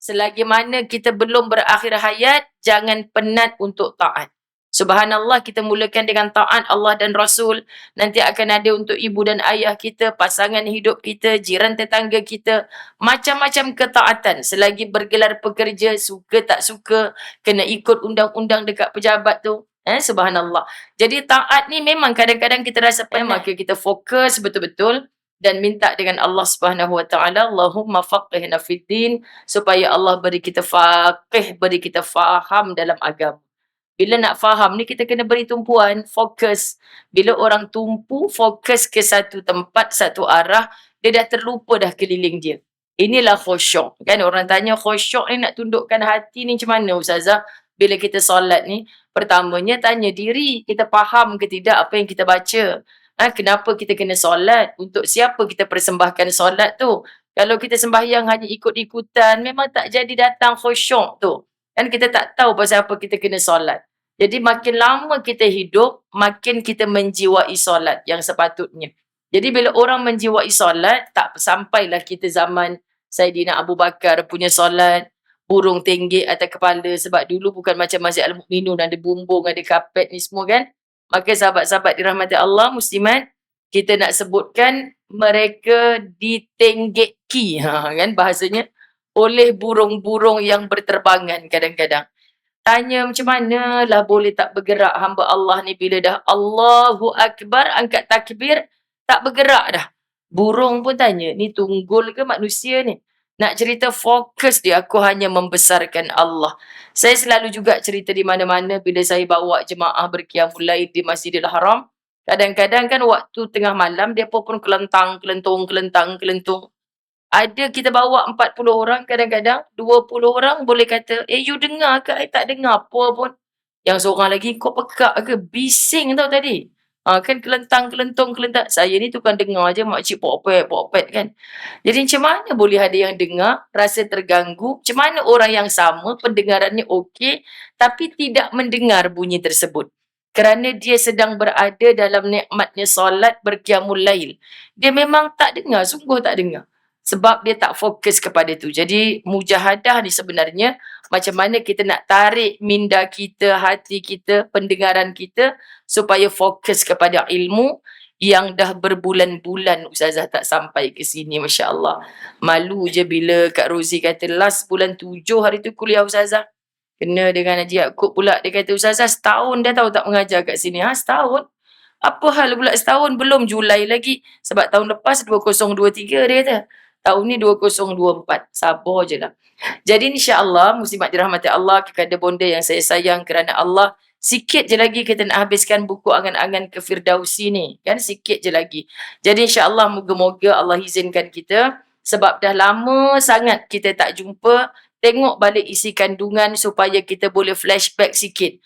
selagi mana kita belum berakhir hayat, jangan penat untuk taat. Subhanallah, kita mulakan dengan taat Allah dan Rasul. Nanti akan ada untuk ibu dan ayah kita, pasangan hidup kita, jiran tetangga kita. Macam-macam ketaatan. Selagi bergelar pekerja, suka tak suka, kena ikut undang-undang dekat pejabat tu. Subhanallah. Jadi taat ni memang kadang-kadang kita rasa penat. Maka kita fokus betul-betul dan minta dengan Allah Subhanahu Wa Taala, Allahumma faqihna fid din, supaya Allah beri kita faqih, beri kita faham dalam agama. Bila nak faham ni kita kena beri tumpuan, fokus. Bila orang tumpu fokus ke satu tempat, satu arah, dia dah terlupa dah keliling dia. Inilah khusyuk. Kan orang tanya khusyuk ni nak tundukkan hati ni macam mana Ustazah? Bila kita solat ni, pertamanya tanya diri, kita faham ke tidak apa yang kita baca? Kenapa kita kena solat? Untuk siapa kita persembahkan solat tu? Kalau kita sembahyang hanya ikut-ikutan, memang tak jadi datang khusyuk tu. Kan kita tak tahu pasal apa kita kena solat. Jadi makin lama kita hidup, makin kita menjiwai solat yang sepatutnya. Jadi bila orang menjiwai solat, tak sampailah kita zaman Saidina Abu Bakar punya solat, burung tenggek atas kepala, sebab dulu bukan macam Masjid Al-Mu'minun, ada bumbung, ada kapet ni semua kan. Maka sahabat-sahabat dirahmati Allah, muslimat, kita nak sebutkan mereka ditenggeki, kan bahasanya, oleh burung-burung yang berterbangan kadang-kadang. Tanya macam mana lah boleh tak bergerak hamba Allah ni bila dah Allahu Akbar, angkat takbir, tak bergerak dah. Burung pun tanya, ni tunggul ke manusia ni? Nak cerita fokus dia, aku hanya membesarkan Allah. Saya selalu juga cerita di mana-mana bila saya bawa jemaah berqiyamul lail di Masjidil Haram. Kadang-kadang kan waktu tengah malam, dia pun kelentang, kelentung. Ada kita bawa 40 orang, kadang-kadang 20 orang boleh kata, you dengar ke? I tak dengar apa pun. Yang seorang lagi, kau pekak ke? Bising tau tadi. Kan kelentang. Saya ni tukang dengar je, makcik pokpet kan. Jadi macam mana boleh ada yang dengar, rasa terganggu? Macam mana orang yang sama, pendengarannya okey, tapi tidak mendengar bunyi tersebut? Kerana dia sedang berada dalam nikmatnya solat berqiyamul lail. Dia memang tak dengar, sungguh tak dengar. Sebab dia tak fokus kepada tu. Jadi mujahadah ni sebenarnya macam mana kita nak tarik minda kita, hati kita, pendengaran kita supaya fokus kepada ilmu yang dah berbulan-bulan Ustazah tak sampai ke sini, Masya Allah. Malu je bila Kak Rozi kata last bulan 7 hari tu kuliah Ustazah. Kena dengan Haji Yaakob pula. Dia kata Ustazah setahun dah tahu tak mengajar kat sini. Setahun? Apa hal pula setahun? Belum Julai lagi. Sebab tahun lepas 2023 dia kata. Tahun ni 2024. Sabar je lah. Jadi insya-Allah, muslimat dirahmati Allah, kepada bonda yang saya sayang kerana Allah, sikit je lagi kita nak habiskan buku angan-angan ke Firdausi ni. Kan sikit je lagi. Jadi insya-Allah moga-moga Allah izinkan kita, sebab dah lama sangat kita tak jumpa, tengok balik isi kandungan supaya kita boleh flashback sikit.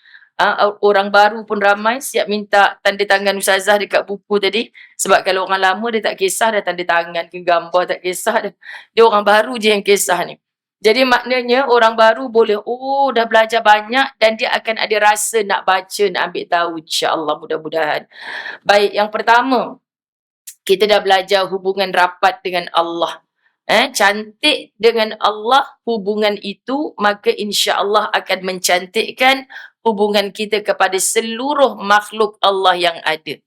Orang baru pun ramai, siap minta tanda tangan Ustazah dekat buku tadi. Sebab kalau orang lama dia tak kisah dah tanda tangan ke gambar, tak kisah dah. Dia orang baru je yang kisah ni. Jadi maknanya orang baru boleh, dah belajar banyak dan dia akan ada rasa nak baca, nak ambil tahu, insya-Allah, mudah-mudahan. Baik, yang pertama, kita dah belajar hubungan rapat dengan Allah. Cantik dengan Allah hubungan itu, maka insya-Allah akan mencantikkan hubungan kita kepada seluruh makhluk Allah yang ada.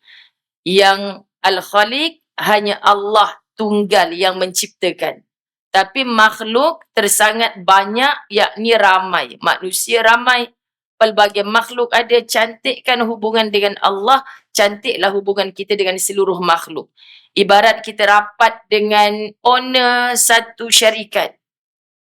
Yang Al-Khaliq hanya Allah tunggal yang menciptakan. Tapi makhluk tersangat banyak, yakni ramai. Manusia ramai, pelbagai makhluk ada. Cantikkan hubungan dengan Allah, cantiklah hubungan kita dengan seluruh makhluk. Ibarat kita rapat dengan owner satu syarikat.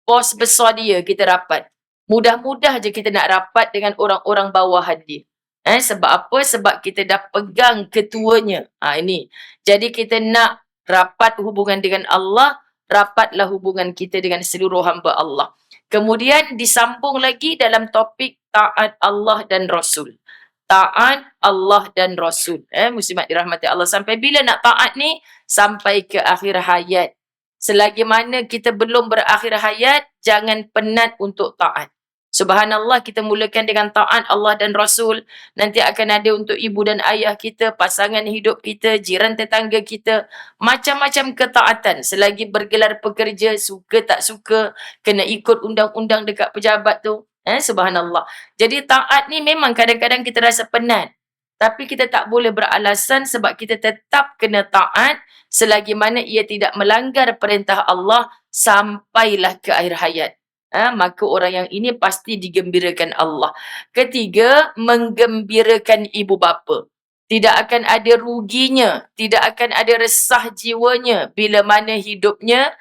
Bos besar dia kita rapat. Mudah-mudah je kita nak rapat dengan orang-orang bawahan dia. Sebab apa? Sebab kita dah pegang ketuanya. Ini. Jadi kita nak rapat hubungan dengan Allah, rapatlah hubungan kita dengan seluruh hamba Allah. Kemudian disambung lagi dalam topik taat Allah dan Rasul. Taat Allah dan Rasul. Muslimat dirahmati Allah. Sampai bila nak taat ni? Sampai ke akhir hayat. Selagi mana kita belum berakhir hayat, jangan penat untuk taat. Subhanallah, kita mulakan dengan taat Allah dan Rasul. Nanti akan ada untuk ibu dan ayah kita, pasangan hidup kita, jiran tetangga kita. Macam-macam ketaatan. Selagi bergelar pekerja, suka tak suka, kena ikut undang-undang dekat pejabat tu. Subhanallah. Jadi taat ni memang kadang-kadang kita rasa penat. Tapi kita tak boleh beralasan sebab kita tetap kena taat selagi mana ia tidak melanggar perintah Allah sampailah ke akhir hayat. Maka orang yang ini pasti digembirakan Allah. Ketiga, menggembirakan ibu bapa. Tidak akan ada ruginya, tidak akan ada resah jiwanya bila mana hidupnya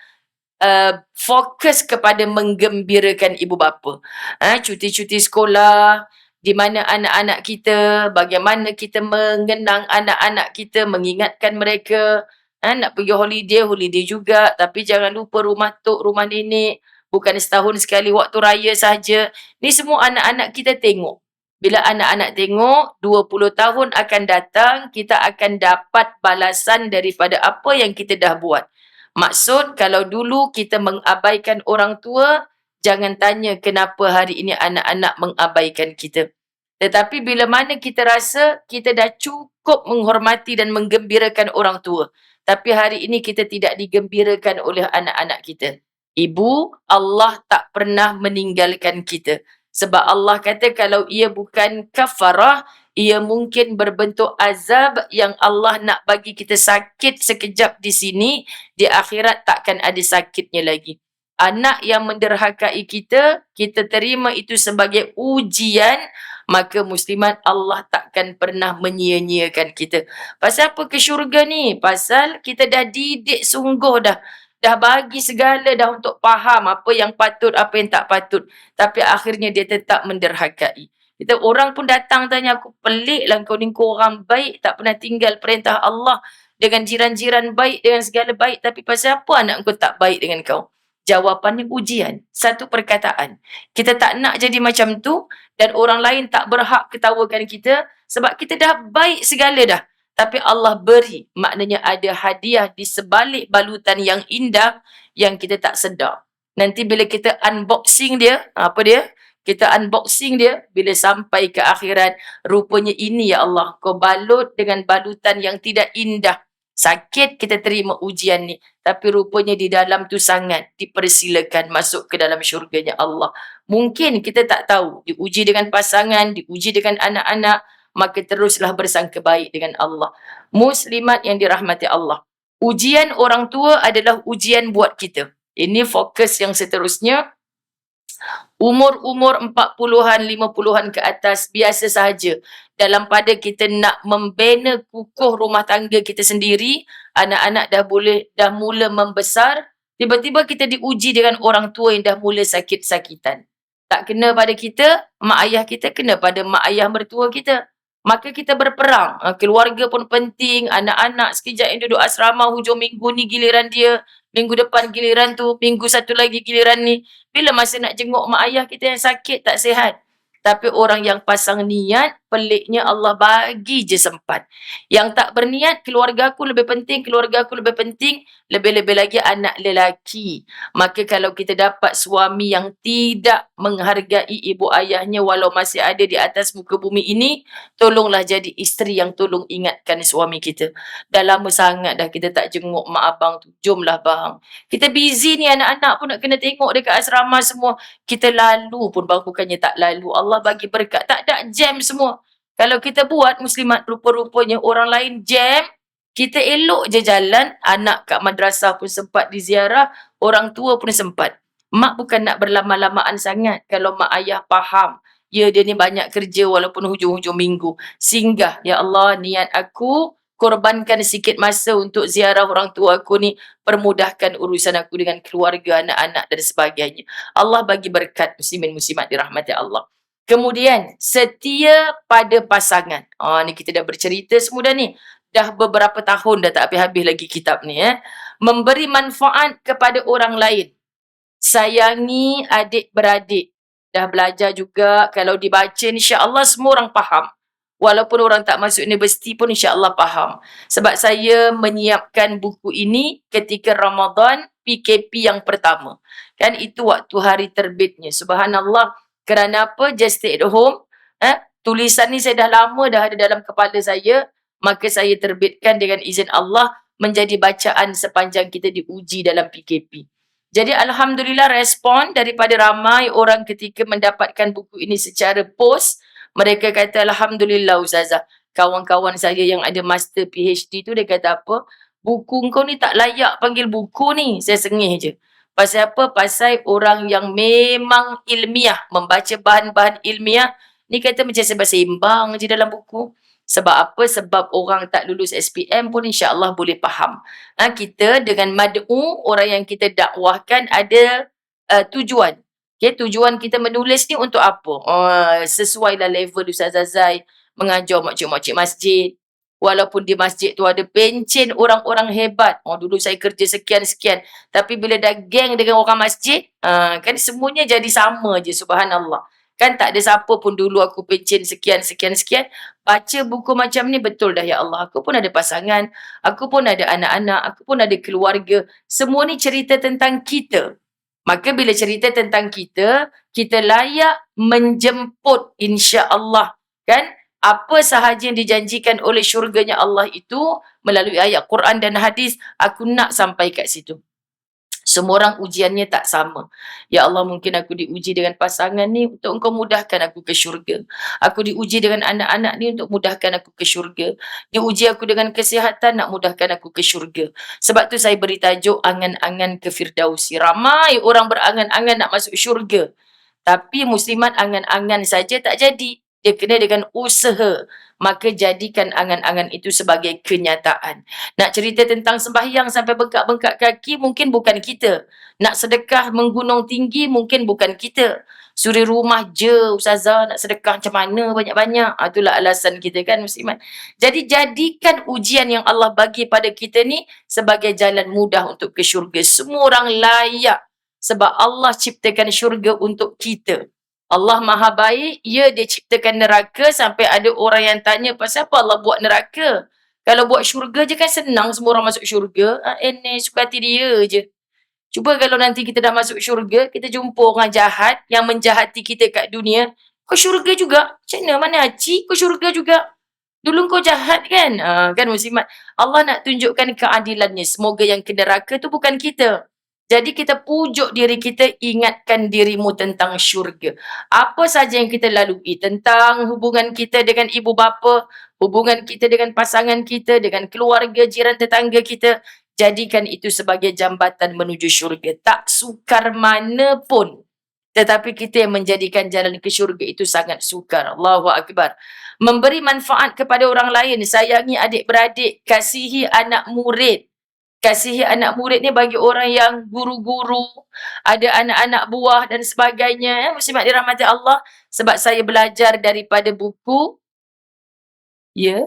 fokus kepada menggembirakan ibu bapa. Cuti-cuti sekolah, di mana anak-anak kita, bagaimana kita mengenang anak-anak kita, mengingatkan mereka. Nak pergi holiday juga, tapi jangan lupa rumah tok, rumah nenek. Bukan setahun sekali waktu raya saja. Ni semua anak-anak kita tengok. Bila anak-anak tengok, 20 tahun akan datang, kita akan dapat balasan daripada apa yang kita dah buat. Maksud, kalau dulu kita mengabaikan orang tua, jangan tanya kenapa hari ini anak-anak mengabaikan kita. Tetapi bila mana kita rasa kita dah cukup menghormati dan menggembirakan orang tua, tapi hari ini kita tidak digembirakan oleh anak-anak kita. Ibu, Allah tak pernah meninggalkan kita. Sebab Allah kata kalau ia bukan kafarah, ia mungkin berbentuk azab yang Allah nak bagi kita sakit sekejap di sini, di akhirat takkan ada sakitnya lagi. Anak yang menderhakai kita, kita terima itu sebagai ujian, maka muslimat Allah takkan pernah menyia-nyiakan kita. Pasal apa ke syurga ni? Pasal kita dah didik sungguh dah. Dah bagi segala dah untuk faham apa yang patut, apa yang tak patut. Tapi akhirnya dia tetap menderhakai. Kita orang pun datang tanya aku, pelik lah kau orang baik, tak pernah tinggal perintah Allah. Dengan jiran-jiran baik, dengan segala baik. Tapi pasal apa anak kau tak baik dengan kau? Jawapannya ujian. Satu perkataan. Kita tak nak jadi macam tu dan orang lain tak berhak ketawakan kita sebab kita dah baik segala dah. Tapi Allah beri, maknanya ada hadiah di sebalik balutan yang indah yang kita tak sedar. Nanti bila kita unboxing dia, apa dia? Kita unboxing dia, bila sampai ke akhirat, rupanya ini ya Allah, kau balut dengan balutan yang tidak indah. Sakit kita terima ujian ni. Tapi rupanya di dalam tu sangat dipersilakan masuk ke dalam syurganya Allah. Mungkin kita tak tahu, diuji dengan pasangan, diuji dengan anak-anak, maka teruslah bersangka baik dengan Allah. Muslimat yang dirahmati Allah. Ujian orang tua adalah ujian buat kita. Ini fokus yang seterusnya. Umur-umur 40-an, 50-an ke atas, biasa sahaja. Dalam pada kita nak membina kukuh rumah tangga kita sendiri, anak-anak dah mula membesar, tiba-tiba kita diuji dengan orang tua yang dah mula sakit-sakitan. Tak kena pada kita, mak ayah kita kena pada mak ayah mertua kita. Maka kita berperang. Keluarga pun penting, anak-anak sekejap yang duduk asrama hujung minggu ni giliran dia, minggu depan giliran tu, minggu satu lagi giliran ni. Bila masa nak jenguk mak ayah kita yang sakit, tak sihat. Tapi orang yang pasang niat, peliknya Allah bagi je sempat. Yang tak berniat, keluarga aku lebih penting, keluarga aku lebih penting, lebih-lebih lagi anak lelaki. Maka kalau kita dapat suami yang tidak menghargai ibu ayahnya walau masih ada di atas muka bumi ini, tolonglah jadi isteri yang tolong ingatkan suami kita. Dah lama sangat dah kita tak jenguk mak abang tu. Jomlah bang. Kita busy ni, anak-anak pun nak kena tengok dekat asrama semua. Kita lalu pun bang, bukannya tak lalu. Allah bagi berkat. Tak ada jam semua. Kalau kita buat muslimat, rupa-rupanya orang lain jam, kita elok je jalan, anak kat madrasah pun sempat diziarah, orang tua pun sempat. Mak bukan nak berlama-lamaan sangat. Kalau mak ayah faham, ya dia ni banyak kerja walaupun hujung-hujung minggu. Singgah, ya Allah, niat aku, korbankan sikit masa untuk ziarah orang tua aku ni, permudahkan urusan aku dengan keluarga, anak-anak dan sebagainya. Allah bagi berkat muslimin muslimat dirahmati Allah. Kemudian, setia pada pasangan. Ni kita dah bercerita semua dah ni. Dah beberapa tahun dah tak habis-habis lagi kitab ni. Memberi manfaat kepada orang lain. Sayangi adik-beradik. Dah belajar juga. Kalau dibaca, insya-Allah semua orang faham. Walaupun orang tak masuk universiti pun insya-Allah faham. Sebab saya menyiapkan buku ini ketika Ramadan PKP yang pertama. Kan itu waktu hari terbitnya. Subhanallah. Kerana apa? Just stay at home. Tulisan ni saya dah lama dah ada dalam kepala saya, maka saya terbitkan dengan izin Allah menjadi bacaan sepanjang kita diuji dalam PKP. Jadi Alhamdulillah respon daripada ramai orang ketika mendapatkan buku ini secara post, mereka kata Alhamdulillah Ustazah. Kawan-kawan saya yang ada master PhD tu dia kata apa? Buku kau ni tak layak panggil buku ni. Saya sengih je. Pasal apa? Pasal orang yang memang ilmiah, membaca bahan-bahan ilmiah, ni kata macam sembang-sembang je dalam buku. Sebab apa? Sebab orang tak lulus SPM pun insya-Allah boleh faham. Kita dengan mad'u, orang yang kita dakwahkan ada tujuan. Okay, tujuan kita menulis ni untuk apa? Sesuai lah level Ustazah Zai mengajar makcik-makcik masjid. Walaupun di masjid tu ada pencen orang-orang hebat. Dulu saya kerja sekian-sekian. Tapi bila dah geng dengan orang masjid, kan semuanya jadi sama je, subhanallah. Kan tak ada siapa pun dulu aku pencen sekian-sekian-sekian. Baca buku macam ni betul dah ya Allah. Aku pun ada pasangan. Aku pun ada anak-anak. Aku pun ada keluarga. Semua ni cerita tentang kita. Maka bila cerita tentang kita, kita layak menjemput insya-Allah. Kan? Apa sahaja yang dijanjikan oleh syurganya Allah itu melalui ayat Quran dan hadis, aku nak sampai kat situ. Semua orang ujiannya tak sama. Ya Allah, mungkin aku diuji dengan pasangan ni untuk Engkau mudahkan aku ke syurga. Aku diuji dengan anak-anak ni untuk mudahkan aku ke syurga. Diuji aku dengan kesihatan nak mudahkan aku ke syurga. Sebab tu saya beri tajuk angan-angan ke Firdausi. Ramai orang berangan-angan nak masuk syurga. Tapi muslimat angan-angan saja tak jadi. Dia kena dengan usaha. Maka jadikan angan-angan itu sebagai kenyataan. Nak cerita tentang sembahyang sampai bengkak-bengkak kaki mungkin bukan kita. Nak sedekah menggunung tinggi mungkin bukan kita. Suri rumah je Ustazah nak sedekah macam mana banyak-banyak. Itulah alasan kita kan muslimat. Jadi jadikan ujian yang Allah bagi pada kita ni sebagai jalan mudah untuk ke syurga. Semua orang layak. Sebab Allah ciptakan syurga untuk kita. Allah maha baik, dia ciptakan neraka sampai ada orang yang tanya pasal apa Allah buat neraka. Kalau buat syurga je kan senang semua orang masuk syurga. Suka hati dia je. Cuba kalau nanti kita dah masuk syurga, kita jumpa orang jahat yang menjahati kita kat dunia. Kau syurga juga? Macam mana Haji? Kau syurga juga? Dulu kau jahat kan? Kan muslimat. Allah nak tunjukkan keadilannya. Semoga yang ke neraka tu bukan kita. Jadi kita pujuk diri kita, ingatkan dirimu tentang syurga. Apa saja yang kita lalui tentang hubungan kita dengan ibu bapa, hubungan kita dengan pasangan kita, dengan keluarga, jiran tetangga kita, jadikan itu sebagai jambatan menuju syurga. Tak sukar mana pun. Tetapi kita yang menjadikan jalan ke syurga itu sangat sukar. Allahu Akbar. Memberi manfaat kepada orang lain, sayangi adik-beradik, kasihi anak murid. Kasihi anak murid ni bagi orang yang guru-guru, ada anak-anak buah dan sebagainya. Muslimat dirahmati Allah. Sebab saya belajar daripada buku. Ya.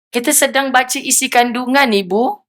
Kita sedang baca isi kandungan ibu.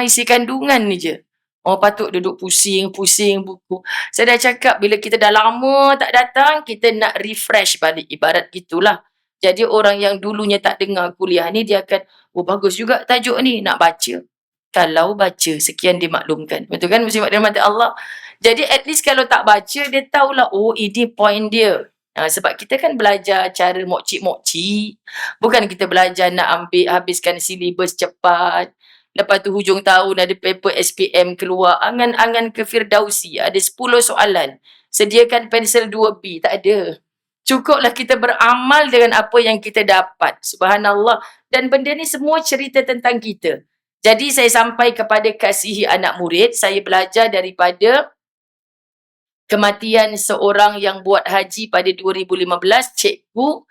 Isi kandungan ni je. Patut duduk pusing-pusing buku. Saya dah cakap bila kita dah lama tak datang, kita nak refresh balik. Ibarat gitulah. Jadi orang yang dulunya tak dengar kuliah ni, dia akan, bagus juga tajuk ni, nak baca. Kalau baca, sekian dimaklumkan. Betul kan? Muslimat dirahmati Allah. Jadi at least kalau tak baca, dia tahulah, ini point dia. Sebab kita kan belajar cara mokcik-mokcik. Bukan kita belajar nak habiskan silibus cepat. Lepas tu hujung tahun ada paper SPM keluar. Angan-angan ke Firdausi. Ada 10 soalan. Sediakan pensel 2B. Tak ada. Cukuplah kita beramal dengan apa yang kita dapat. Subhanallah. Dan benda ni semua cerita tentang kita. Jadi saya sampai kepada kasihi anak murid. Saya belajar daripada kematian seorang yang buat haji pada 2015. Cikgu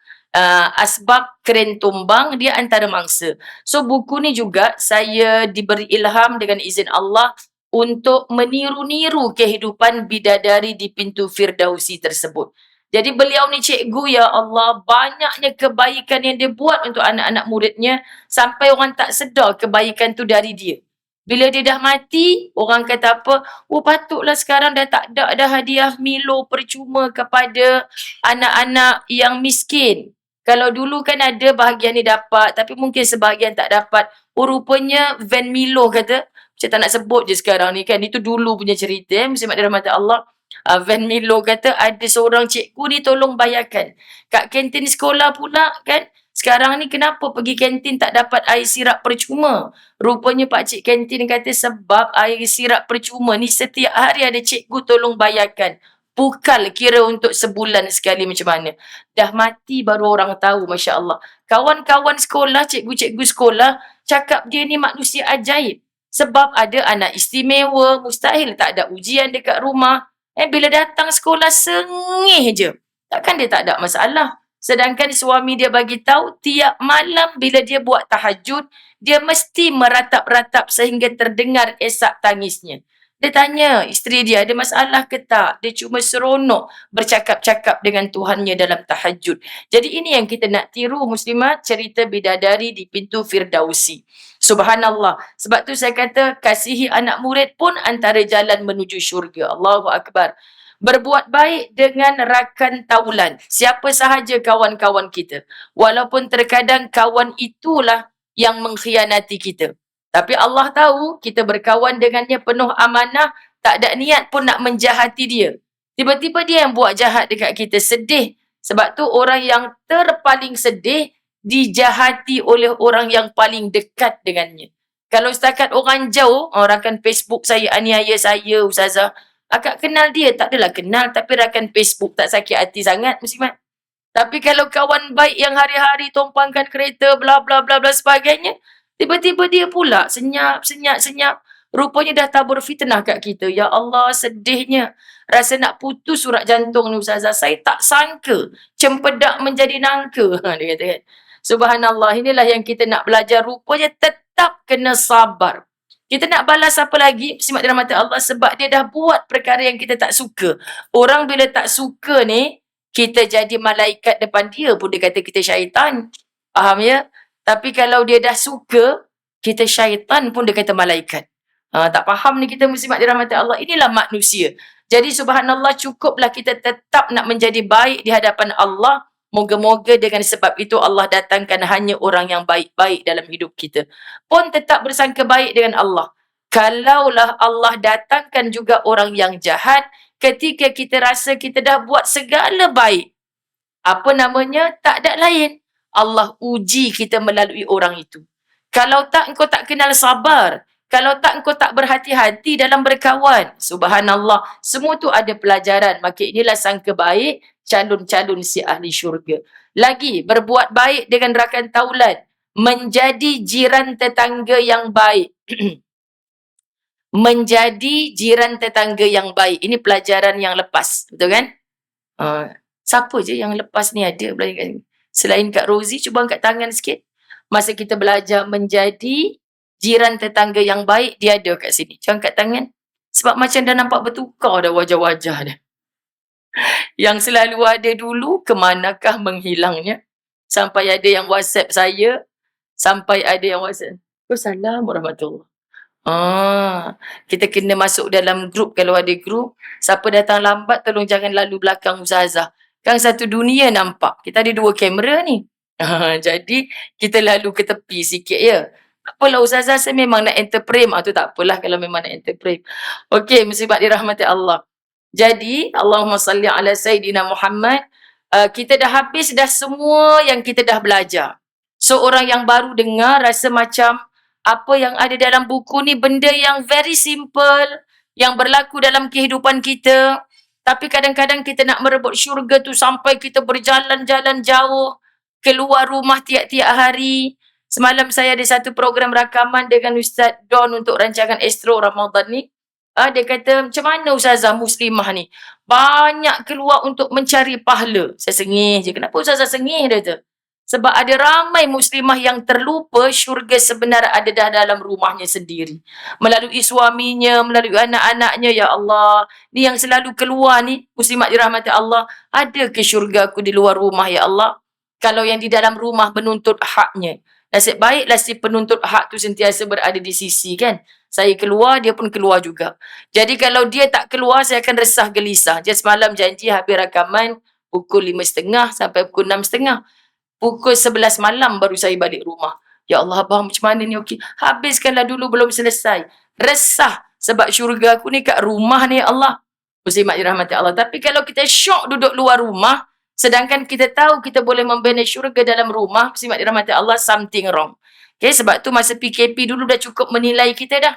Asbab Keren Tumbang. Dia antara mangsa. So buku ni juga saya diberi ilham dengan izin Allah untuk meniru-niru kehidupan bidadari di pintu Firdausi tersebut. Jadi beliau ni cikgu, ya Allah, banyaknya kebaikan yang dia buat untuk anak-anak muridnya sampai orang tak sedar kebaikan tu dari dia. Bila dia dah mati, orang kata apa? Patutlah sekarang dah tak ada hadiah Milo percuma kepada anak-anak yang miskin. Kalau dulu kan ada bahagian ni dapat, tapi mungkin sebahagian tak dapat. Rupanya van Milo kata. Saya tak nak sebut je sekarang ni kan. Itu dulu punya cerita. Muslimat dirahmati Allah. Van Milo kata ada seorang cikgu ni tolong bayarkan. Kat kantin sekolah pula kan, sekarang ni kenapa pergi kantin tak dapat air sirap percuma? Rupanya pakcik kantin kata sebab air sirap percuma ni setiap hari ada cikgu tolong bayarkan. Pukal kira untuk sebulan sekali macam mana. Dah mati baru orang tahu, Masya Allah. Kawan-kawan sekolah, cikgu-cikgu sekolah cakap dia ni manusia ajaib. Sebab ada anak istimewa, mustahil tak ada ujian dekat rumah. Bila datang sekolah sengih je. Takkan dia tak ada masalah. Sedangkan suami dia bagi tahu tiap malam bila dia buat tahajud, dia mesti meratap-ratap sehingga terdengar esak tangisnya. Dia tanya isteri dia ada masalah ke tak? Dia cuma seronok bercakap-cakap dengan Tuhannya dalam tahajud. Jadi ini yang kita nak tiru muslimat, cerita bidadari di pintu Firdausi. Subhanallah. Sebab tu saya kata kasihi anak murid pun antara jalan menuju syurga. Allahu Akbar. Berbuat baik dengan rakan taulan. Siapa sahaja kawan-kawan kita. Walaupun terkadang kawan itulah yang mengkhianati kita. Tapi Allah tahu kita berkawan dengannya penuh amanah. Tak ada niat pun nak menjahati dia. Tiba-tiba dia yang buat jahat dekat kita. Sedih. Sebab tu orang yang terpaling sedih dijahati oleh orang yang paling dekat dengannya. Kalau setakat orang jauh, rakan Facebook saya aniaya saya, Ustazah. Akak kenal dia, tak adalah kenal, tapi rakan Facebook tak sakit hati sangat, muslimat. Tapi kalau kawan baik yang hari-hari tumpangkan kereta, bla bla bla bla sebagainya, tiba-tiba dia pula senyap. Rupanya dah tabur fitnah kat kita. Ya Allah, sedihnya. Rasa nak putus surat jantung ni, Ustazah. Saya tak sangka cempedak menjadi nangka. Dia kata kan. Subhanallah, inilah yang kita nak belajar. Rupanya tetap kena sabar. Kita nak balas apa lagi? Simak dirahmati Allah sebab dia dah buat perkara yang kita tak suka. Orang bila tak suka ni, kita jadi malaikat depan dia pun dia kata kita syaitan. Faham ya? Tapi kalau dia dah suka, kita syaitan pun dia kata malaikat. Tak faham ni kita muslimat dirahmati Allah. Inilah manusia. Jadi subhanallah cukuplah kita tetap nak menjadi baik di hadapan Allah. Moga-moga dengan sebab itu Allah datangkan hanya orang yang baik-baik dalam hidup kita. Pun tetap bersangka baik dengan Allah. Kalaulah Allah datangkan juga orang yang jahat, ketika kita rasa kita dah buat segala baik. Apa namanya? Tak ada lain. Allah uji kita melalui orang itu. Kalau tak, engkau tak kenal sabar. Kalau tak, engkau tak berhati-hati dalam berkawan. Subhanallah. Semua tu ada pelajaran. Maka inilah sangka baik calon-calon si ahli syurga. Lagi, berbuat baik dengan rakan taulan. Menjadi jiran tetangga yang baik. Menjadi jiran tetangga yang baik. Ini pelajaran yang lepas. Betul kan? Siapa je yang lepas ni ada? Selain Kak Rozi, cuba angkat tangan sikit. Masa kita belajar menjadi jiran tetangga yang baik, dia ada kat sini. Cuba angkat tangan. Sebab macam dah nampak bertukar dah wajah-wajah dia. Yang selalu ada dulu, kemanakah menghilangnya? Sampai ada yang WhatsApp saya. Sampai ada yang WhatsApp. Assalamualaikum warahmatullahi. Kita kena masuk dalam grup. Kalau ada grup, siapa datang lambat, tolong jangan lalu belakang Ustazah. Kan satu dunia nampak. Kita ada 2 kamera ni. Jadi, kita lalu ke tepi sikit ya. Apalah Ustazah, saya memang nak enter frame. Tu tak apalah kalau memang nak enter frame. Okey, musibah dirahmati Allah. Jadi, Allahumma salli ala Sayyidina Muhammad. Kita dah habis dah semua yang kita dah belajar. So, orang yang baru dengar rasa macam apa yang ada dalam buku ni benda yang very simple, yang berlaku dalam kehidupan kita. Tapi kadang-kadang kita nak merebut syurga tu sampai kita berjalan-jalan jauh, keluar rumah tiap-tiap hari. Semalam saya ada satu program rakaman dengan Ustaz Don untuk rancangan Astro Ramadan ni. Dia kata, macam mana Ustazah muslimah ni? Banyak keluar untuk mencari pahala. Saya sengih je. Kenapa Ustazah sengih dia tu? Sebab ada ramai muslimah yang terlupa syurga sebenar ada dah dalam rumahnya sendiri. Melalui suaminya, melalui anak-anaknya. Ya Allah, ni yang selalu keluar ni, muslimat dirahmati Allah. Ada ke syurga aku di luar rumah, Ya Allah? Kalau yang di dalam rumah menuntut haknya. Nasib baiklah si penuntut hak tu sentiasa berada di sisi kan. Saya keluar, dia pun keluar juga. Jadi kalau dia tak keluar, saya akan resah gelisah. Dia semalam janji habis rakaman pukul 5.30 sampai pukul 6.30. Pukul 11 malam baru saya balik rumah. Ya Allah, abang macam mana ni? Okey, habiskanlah dulu belum selesai. Resah sebab syurga aku ni kat rumah ni, ya Allah. Muslimat dirahmati Allah. Tapi kalau kita syok duduk luar rumah, sedangkan kita tahu kita boleh membina syurga dalam rumah, muslimat dirahmati Allah, something wrong. Okay, sebab tu masa PKP dulu dah cukup menilai kita dah.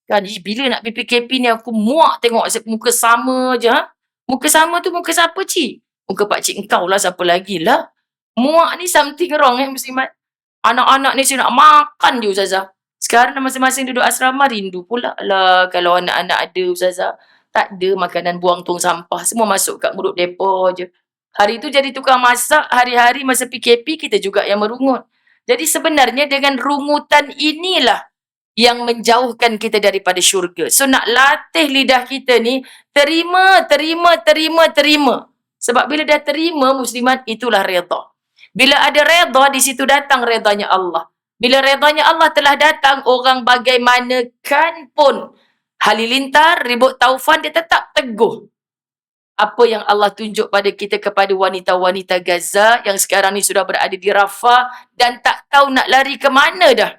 Kan, bila nak PKP ni aku muak tengok muka sama je. Ha? Muka sama tu muka siapa, cik? Muka pakcik engkau lah, siapa lagi lah. Muak ni something wrong muslimat. Anak-anak ni saya nak makan je Ustazah. Sekarang masing-masing duduk asrama, rindu pula lah kalau anak-anak ada Ustazah. Tak ada makanan buang tong sampah. Semua masuk kat mulut depa je. Hari tu jadi tukang masak, hari-hari masa PKP kita juga yang merungut. Jadi sebenarnya dengan rungutan inilah yang menjauhkan kita daripada syurga. So nak latih lidah kita ni, terima. Sebab bila dah terima muslimat, itulah redha. Bila ada redha, di situ datang redanya Allah. Bila redanya Allah telah datang, orang bagaimanapun pun halilintar, ribut taufan, dia tetap teguh. Apa yang Allah tunjuk pada kita kepada wanita-wanita Gaza yang sekarang ni sudah berada di Rafah dan tak tahu nak lari ke mana dah.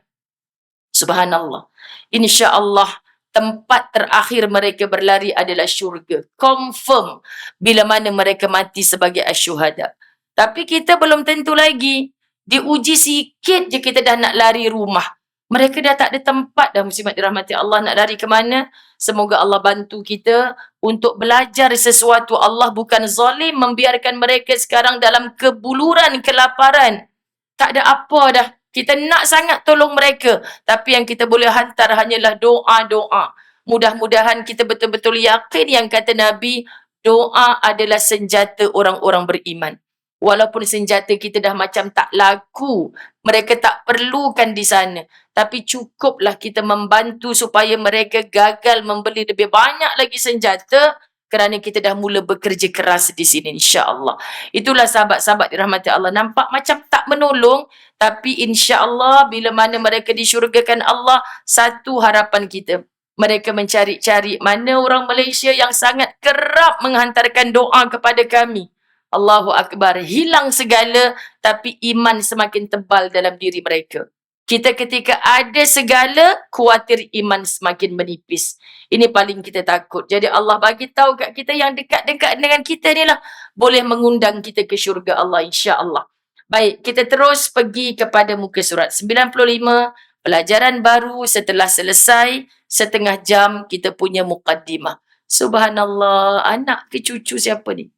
Subhanallah. InsyaAllah tempat terakhir mereka berlari adalah syurga. Confirm bila mana mereka mati sebagai asyuhada. Tapi kita belum tentu lagi. Diuji sikit je kita dah nak lari rumah. Mereka dah tak ada tempat dah, muslimat dirahmati Allah, nak lari ke mana. Semoga Allah bantu kita untuk belajar sesuatu. Allah bukan zalim membiarkan mereka sekarang dalam kebuluran, kelaparan. Tak ada apa dah. Kita nak sangat tolong mereka. Tapi yang kita boleh hantar hanyalah doa-doa. Mudah-mudahan kita betul-betul yakin yang kata Nabi, doa adalah senjata orang-orang beriman. Walaupun senjata kita dah macam tak laku, mereka tak perlukan di sana. Tapi cukuplah kita membantu supaya mereka gagal membeli lebih banyak lagi senjata kerana kita dah mula bekerja keras di sini, insya-Allah. Itulah sahabat-sahabat dirahmati Allah. Nampak macam tak menolong, tapi insya-Allah bila mana mereka disyurgakan Allah, satu harapan kita. Mereka mencari-cari mana orang Malaysia yang sangat kerap menghantarkan doa kepada kami. Allahu Akbar. Hilang segala, tapi iman semakin tebal dalam diri mereka. Kita ketika ada segala, khawatir iman semakin menipis. Ini paling kita takut. Jadi Allah bagi tahu kat kita yang dekat-dekat dengan kita ni lah, boleh mengundang kita ke syurga Allah, insya-Allah. Baik, kita terus pergi kepada muka surat 95, pelajaran baru setelah selesai, setengah jam kita punya muqaddimah. Subhanallah, anak ke cucu siapa ni?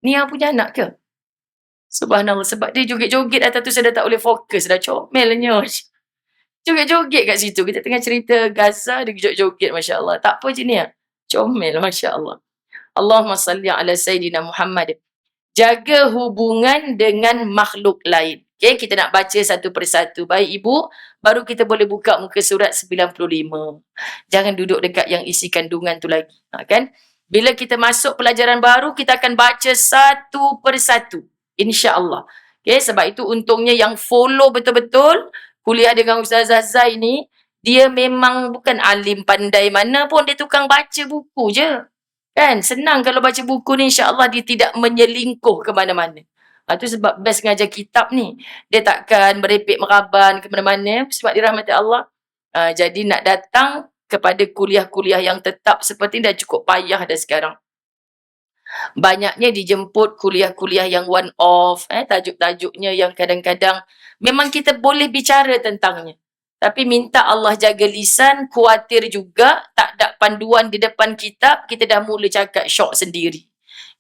Ni yang punya anak ke? Subhanallah, sebab dia joget-joget atas tu saya dah tak boleh fokus dah, comelnya. Joget-joget kat situ. Kita tengah cerita Gaza, dia joget-joget, Masya Allah. Tak apa je ni ya? Comel, Masya Allah. Allahumma salli ala Sayyidina Muhammad. Jaga hubungan dengan makhluk lain. Okay, kita nak baca satu persatu. Baik Ibu, baru kita boleh buka muka surat 95. Jangan duduk dekat yang isi kandungan tu lagi. Kan? Bila kita masuk pelajaran baru, kita akan baca satu persatu. InsyaAllah. Okay, sebab itu untungnya yang follow betul-betul kuliah dengan Ustazah Zai ni, dia memang bukan alim pandai mana pun, dia tukang baca buku je. Kan? Senang kalau baca buku ni, insyaAllah dia tidak menyelingkuh ke mana-mana. Itu sebab best ngajar kitab ni. Dia takkan merepek meraban ke mana-mana, sebab dirahmati Allah. Jadi nak datang kepada kuliah-kuliah yang tetap seperti ni dah cukup payah dah sekarang. Banyaknya dijemput kuliah-kuliah yang one off, tajuk-tajuknya yang kadang-kadang memang kita boleh bicara tentangnya. Tapi minta Allah jaga lisan, khawatir juga tak ada panduan di depan kitab, kita dah mula cakap syok sendiri.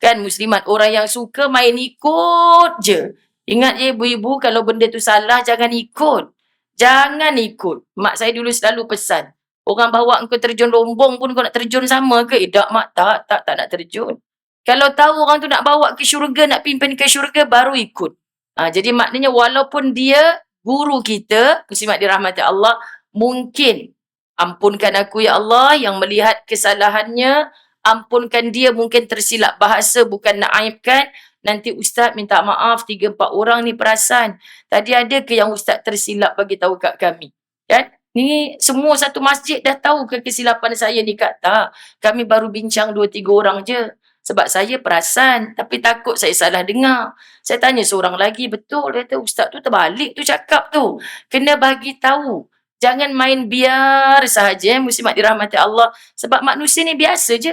Kan muslimat, orang yang suka main ikut je. Ingat je ibu-ibu, kalau benda tu salah jangan ikut. Jangan ikut. Mak saya dulu selalu pesan, orang bawa engkau terjun lombong pun kau nak terjun sama ke? Tak mak, tak nak terjun. Kalau tahu orang tu nak bawa ke syurga, nak pimpin ke syurga, baru ikut. Jadi maknanya walaupun dia guru kita, muslimat dirahmati Allah, mungkin ampunkan aku ya Allah yang melihat kesalahannya, ampunkan dia mungkin tersilap bahasa, bukan nak aibkan. Nanti Ustaz minta maaf, 3-4 orang ni perasan. Tadi ada ke yang Ustaz tersilap bagi tahu kat kami? Kan? Ni semua satu masjid dah tahu ke kesilapan saya ni Kak? Tak. Kami baru bincang 2-3 orang je. Sebab saya perasan, tapi takut saya salah dengar. Saya tanya seorang lagi, betul, dia kata Ustaz tu terbalik tu cakap tu. Kena bagi tahu. Jangan main biar sahaja, muslimat dirahmati Allah. Sebab manusia ni biasa je.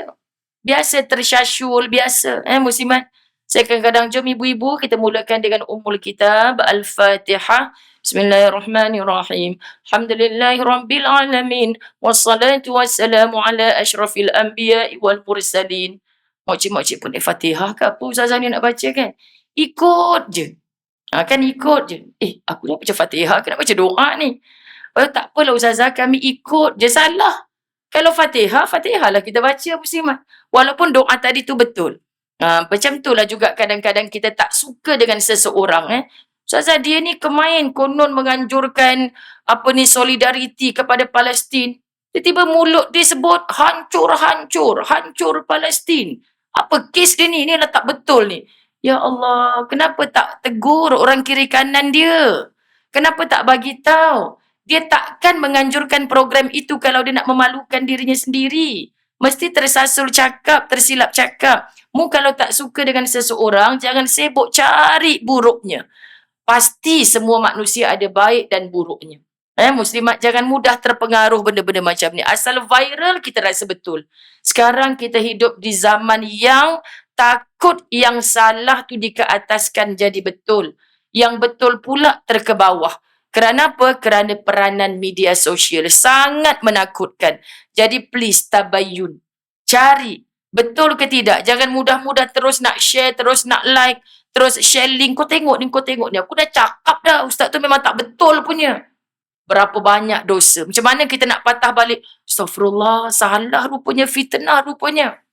Biasa tersyasyul, biasa. Muslimat. Saya kadang-kadang jom ibu-ibu kita mulakan dengan Ummul Kitab Al-Fatihah. Bismillahirrahmanirrahim. Alhamdulillahirabbil alamin wassalatu wassalamu ala asyrafil anbiya'i wal mursalin. Makcik-makcik pun Fatihah ke apa ustazah ni nak baca kan? Ikut je. Kan ikut je. Aku nak baca Fatihah ke nak baca doa ni? Tak apalah ustazah, kami ikut je. Salah. Kalau Fatihah, Fatihah lah kita baca muslimat. Walaupun doa tadi tu betul. Macam itulah juga kadang-kadang kita tak suka dengan seseorang. Ustazah, dia ni kemain konon menganjurkan solidariti kepada Palestin. Tiba-tiba mulut dia sebut hancur Palestin. Apa kes dia ni? Ni lah tak betul ni. Ya Allah, kenapa tak tegur orang kiri kanan dia? Kenapa tak bagi tahu? Dia takkan menganjurkan program itu kalau dia nak memalukan dirinya sendiri. Mesti tersasul cakap, tersilap cakap. Mu kalau tak suka dengan seseorang, jangan sibuk cari buruknya. Pasti semua manusia ada baik dan buruknya. Muslimat jangan mudah terpengaruh benda-benda macam ni. Asal viral kita rasa betul. Sekarang kita hidup di zaman yang takut yang salah tu dikeataskan jadi betul. Yang betul pula terkebawah. Kerana apa? Kerana peranan media sosial sangat menakutkan. Jadi please tabayyun. Cari. Betul ke tidak? Jangan mudah-mudah terus nak share, terus nak like, terus share link. Kau tengok ni. Aku dah cakap dah. Ustaz tu memang tak betul punya. Berapa banyak dosa. Macam mana kita nak patah balik? Astaghfirullah. Salah rupanya. Fitnah rupanya.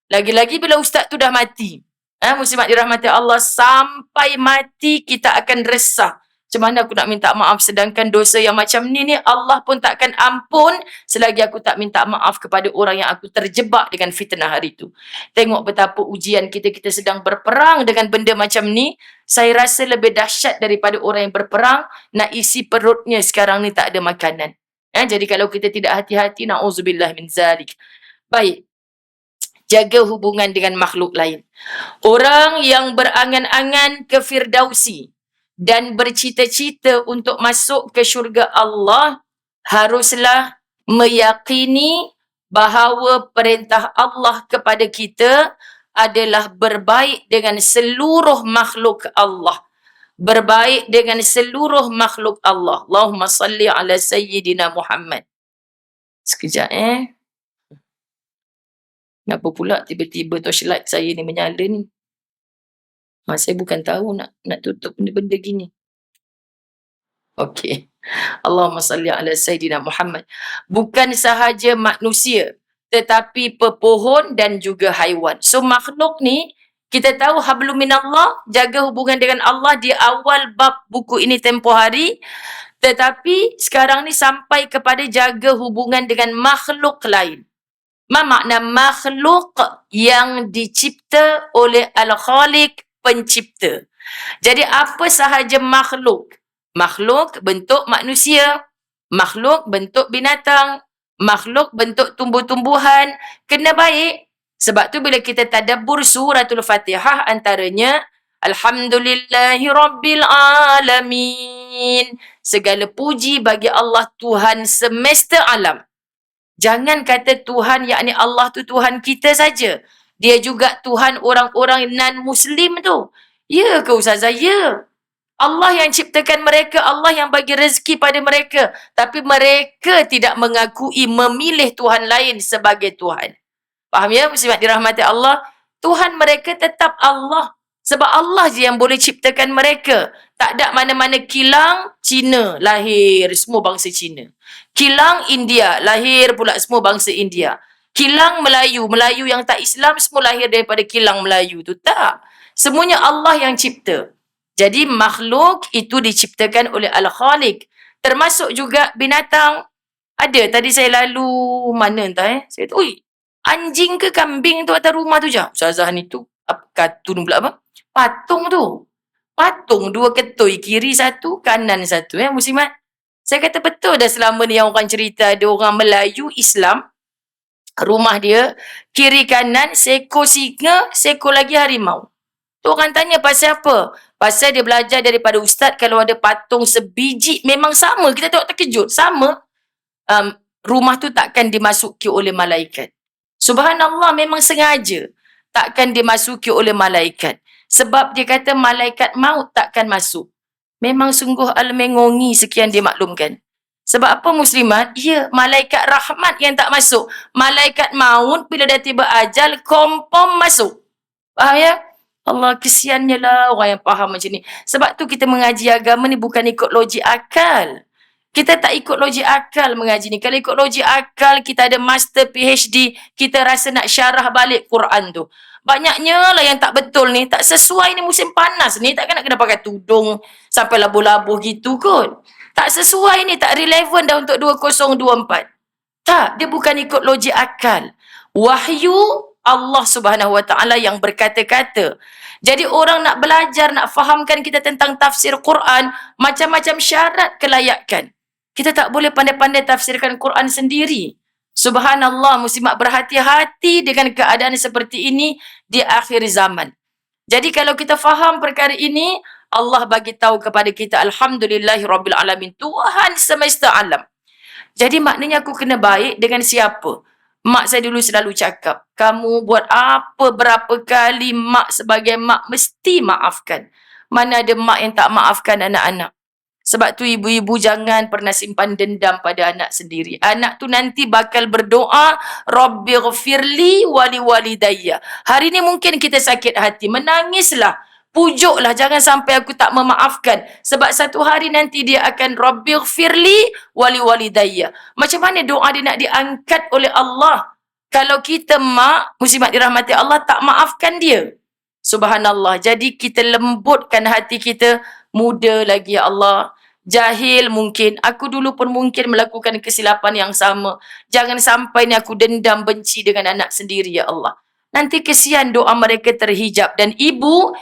Lagi-lagi bila ustaz tu dah mati. Muslimat dirahmati Allah. Sampai mati kita akan resah. Macam mana aku nak minta maaf sedangkan dosa yang macam ni Allah pun takkan ampun selagi aku tak minta maaf kepada orang yang aku terjebak dengan fitnah hari itu. Tengok betapa ujian kita sedang berperang dengan benda macam ni. Saya rasa lebih dahsyat daripada orang yang berperang nak isi perutnya sekarang ni tak ada makanan. Jadi kalau kita tidak hati-hati, na'udzubillah min zalik. Baik. Jaga hubungan dengan makhluk lain. Orang yang berangan-angan ke Firdausi dan bercita-cita untuk masuk ke syurga Allah haruslah meyakini bahawa perintah Allah kepada kita adalah berbaik dengan seluruh makhluk Allah. Berbaik dengan seluruh makhluk Allah. Allahumma salli ala Sayyidina Muhammad. Sekejap Kenapa pula tiba-tiba torchlight saya ni menyala ni? Saya bukan tahu nak tutup benda-benda gini. Okey. Allahumma salli ala Sayyidina Muhammad. Bukan sahaja manusia, tetapi pepohon dan juga haiwan. So makhluk ni, kita tahu hablum minallah, jaga hubungan dengan Allah di awal bab buku ini tempoh hari. Tetapi sekarang ni sampai kepada jaga hubungan dengan makhluk lain. Makna makhluk yang dicipta oleh Al-Khaliq, pencipta. Jadi apa sahaja makhluk? Makhluk bentuk manusia, makhluk bentuk binatang, makhluk bentuk tumbuh-tumbuhan, kena baik. Sebab tu bila kita tadabbur suratul Fatihah antaranya Alhamdulillahi Rabbil Alamin. Segala puji bagi Allah Tuhan semesta alam. Jangan kata Tuhan yakni Allah tu Tuhan kita saja. Dia juga Tuhan orang-orang non-Muslim tu. Ya ke Ustazah? Ya. Allah yang ciptakan mereka, Allah yang bagi rezeki pada mereka. Tapi mereka tidak mengakui memilih Tuhan lain sebagai Tuhan. Faham ya? Muslimat dirahmati Allah. Tuhan mereka tetap Allah. Sebab Allah je yang boleh ciptakan mereka. Tak ada mana-mana kilang Cina, lahir semua bangsa Cina. Kilang India, lahir pula semua bangsa India. Kilang Melayu, Melayu yang tak Islam semua lahir daripada kilang Melayu tu. Tak. Semuanya Allah yang cipta. Jadi makhluk itu diciptakan oleh Al-Khaliq. Termasuk juga binatang. Ada, tadi saya lalu mana entah saya kata, ui, anjing ke kambing tu atas rumah tu je. Ustazah ni tu, kartun pula apa? Patung tu. Patung, dua ketui, kiri satu, kanan satu. Muslimat. Saya kata betul dah selama ni yang orang cerita ada orang Melayu Islam. Rumah dia, kiri kanan, seekor singa, seekor lagi harimau. Tu orang tanya pasal apa? Pasal dia belajar daripada ustaz kalau ada patung sebiji, memang sama. Kita tengok terkejut. Sama. Rumah tu takkan dimasuki oleh malaikat. Subhanallah, memang sengaja. Takkan dimasuki oleh malaikat. Sebab dia kata malaikat maut takkan masuk. Memang sungguh al-mengongi sekian dimaklumkan. Sebab apa muslimat? Ya, malaikat rahmat yang tak masuk. Malaikat maut bila dah tiba ajal, confirm masuk. Faham ya? Allah, kesiannya lah orang yang faham macam ni. Sebab tu kita mengaji agama ni bukan ikut logik akal. Kita tak ikut logik akal mengaji ni. Kalau ikut logik akal, kita ada master PhD, kita rasa nak syarah balik Quran tu. Banyaknya lah yang tak betul ni. Tak sesuai ni musim panas ni. Takkan nak kena pakai tudung sampai labuh-labuh gitu kot. Tak sesuai ni. Tak relevan dah untuk 2024. Tak. Dia bukan ikut logik akal. Wahyu Allah Subhanahu Wa Taala yang berkata-kata. Jadi orang nak belajar, nak fahamkan kita tentang tafsir Quran, macam-macam syarat kelayakan. Kita tak boleh pandai-pandai tafsirkan Quran sendiri. Subhanallah, muslimat, berhati-hati dengan keadaan seperti ini di akhir zaman. Jadi kalau kita faham perkara ini, Allah bagi tahu kepada kita, Alhamdulillahirabbil alamin, Tuhan semesta alam. Jadi maknanya aku kena baik dengan siapa? Mak saya dulu selalu cakap, kamu buat apa berapa kali, mak sebagai mak mesti maafkan. Mana ada mak yang tak maafkan anak-anak. Sebab tu ibu-ibu jangan pernah simpan dendam pada anak sendiri. Anak tu nanti bakal berdoa, Rabbighfirli wali walidayya. Hari ni mungkin kita sakit hati, menangislah. Pujuklah, jangan sampai aku tak memaafkan. Sebab satu hari nanti dia akan Rabbighfirli wali walidayya. Macam mana doa dia nak diangkat oleh Allah? Kalau kita mak, muslimat dirahmati Allah, tak maafkan dia. Subhanallah. Jadi kita lembutkan hati kita. Muda lagi ya Allah. Jahil mungkin. Aku dulu pun mungkin melakukan kesilapan yang sama. Jangan sampai ni aku dendam benci dengan anak sendiri ya Allah. Nanti kesian doa mereka terhijab. Dan ibu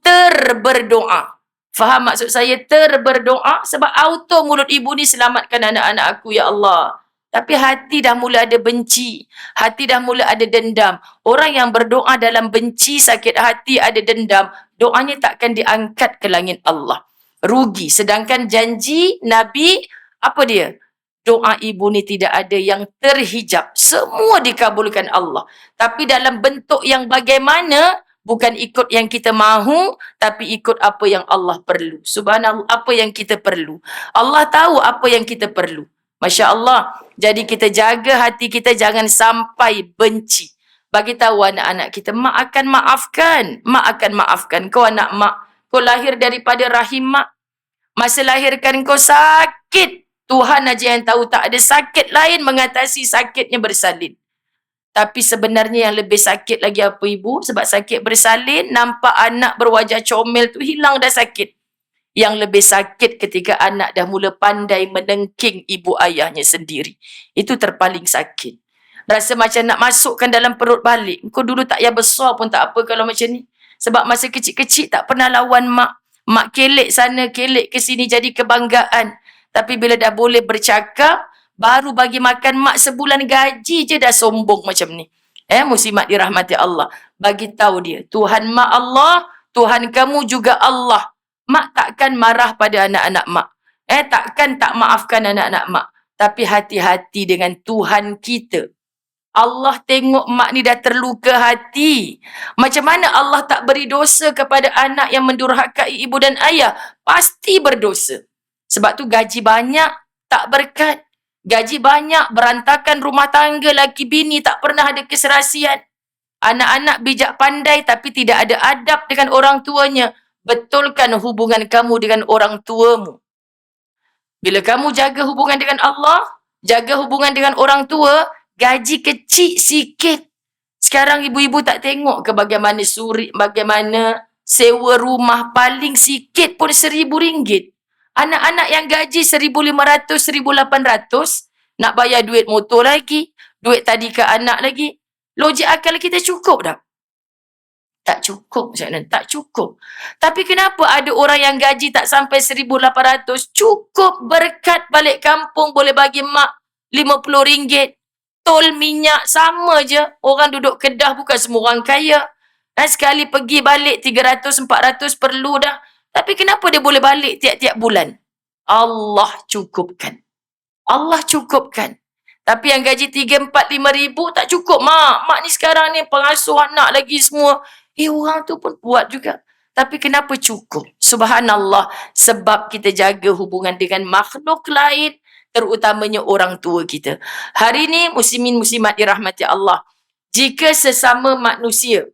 terberdoa. Faham maksud saya? Terberdoa. Sebab auto mulut ibu ni selamatkan anak-anak aku ya Allah. Tapi hati dah mula ada benci. Hati dah mula ada dendam. Orang yang berdoa dalam benci, sakit hati, ada dendam, doanya takkan diangkat ke langit Allah. Rugi. Sedangkan janji Nabi, apa dia? Doa ibu ni tidak ada yang terhijab. Semua dikabulkan Allah. Tapi dalam bentuk yang bagaimana, bukan ikut yang kita mahu, tapi ikut apa yang Allah perlu. Subhanallah, apa yang kita perlu. Allah tahu apa yang kita perlu. Masya Allah. Jadi kita jaga hati kita, jangan sampai benci. Bagi tahu anak-anak kita, mak akan maafkan. Mak akan maafkan. Kau anak mak, kau lahir daripada rahim mak. Masa lahirkan kau sakit. Tuhan aja yang tahu, tak ada sakit lain mengatasi sakitnya bersalin. Tapi sebenarnya yang lebih sakit lagi apa ibu? Sebab sakit bersalin, nampak anak berwajah comel tu, hilang dah sakit. Yang lebih sakit ketika anak dah mula pandai menengking ibu ayahnya sendiri. Itu terpaling sakit. Rasa macam nak masukkan dalam perut balik. Kau dulu tak payah besar pun tak apa kalau macam ni. Sebab masa kecil-kecil tak pernah lawan mak. Mak kelek sana, kelek ke sini jadi kebanggaan. Tapi bila dah boleh bercakap, baru bagi makan mak sebulan gaji je dah sombong macam ni. Muslimat dirahmati Allah. Bagi tahu dia, Tuhan mak Allah, Tuhan kamu juga Allah. Mak takkan marah pada anak-anak mak. Takkan tak maafkan anak-anak mak. Tapi hati-hati dengan Tuhan kita. Allah tengok mak ni dah terluka hati. Macam mana Allah tak beri dosa kepada anak yang mendurhakai ibu dan ayah? Pasti berdosa. Sebab tu gaji banyak, tak berkat. Gaji banyak, berantakan rumah tangga, laki bini, tak pernah ada keserasian. Anak-anak bijak pandai tapi tidak ada adab dengan orang tuanya. Betulkan hubungan kamu dengan orang tuamu. Bila kamu jaga hubungan dengan Allah, jaga hubungan dengan orang tua, gaji kecil sikit. Sekarang ibu-ibu tak tengok ke bagaimana bagaimana sewa rumah paling sikit pun RM1,000. Anak-anak yang gaji RM1,500, RM1,800, nak bayar duit motor lagi, duit tadi ke anak lagi. Logik akal kita cukup tak? Tak cukup macam mana? Tak cukup. Tapi kenapa ada orang yang gaji tak sampai RM1,800, cukup berkat balik kampung boleh bagi mak RM50, tol minyak sama je. Orang duduk Kedah bukan semua orang kaya. Sekali pergi balik 300-400 perlu dah. Tapi kenapa dia boleh balik tiap-tiap bulan? Allah cukupkan. Allah cukupkan. Tapi yang gaji 3, 4, 5 ribu tak cukup, mak. Mak ni sekarang ni pengasuh anak lagi semua. Orang tu pun buat juga. Tapi kenapa cukup? Subhanallah. Sebab kita jaga hubungan dengan makhluk lain, terutamanya orang tua kita. Hari ni muslimin muslimat dirahmati Allah. Jika sesama manusia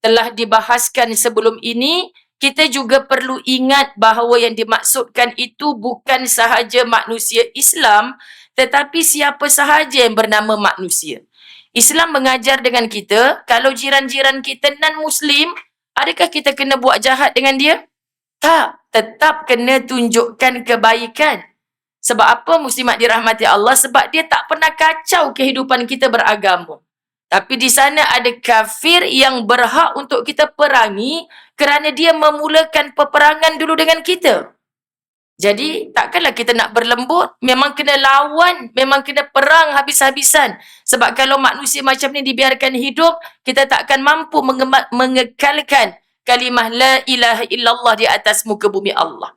telah dibahaskan sebelum ini, kita juga perlu ingat bahawa yang dimaksudkan itu bukan sahaja manusia Islam, tetapi siapa sahaja yang bernama manusia. Islam mengajar dengan kita, kalau jiran-jiran kita non-Muslim, adakah kita kena buat jahat dengan dia? Tak, tetap kena tunjukkan kebaikan. Sebab apa muslimat dirahmati Allah? Sebab dia tak pernah kacau kehidupan kita beragama. Tapi di sana ada kafir yang berhak untuk kita perangi kerana dia memulakan peperangan dulu dengan kita. Jadi, takkanlah kita nak berlembut. Memang kena lawan. Memang kena perang habis-habisan. Sebab kalau manusia macam ni dibiarkan hidup, kita tak akan mampu mengekalkan kalimah la ilaha illallah di atas muka bumi Allah.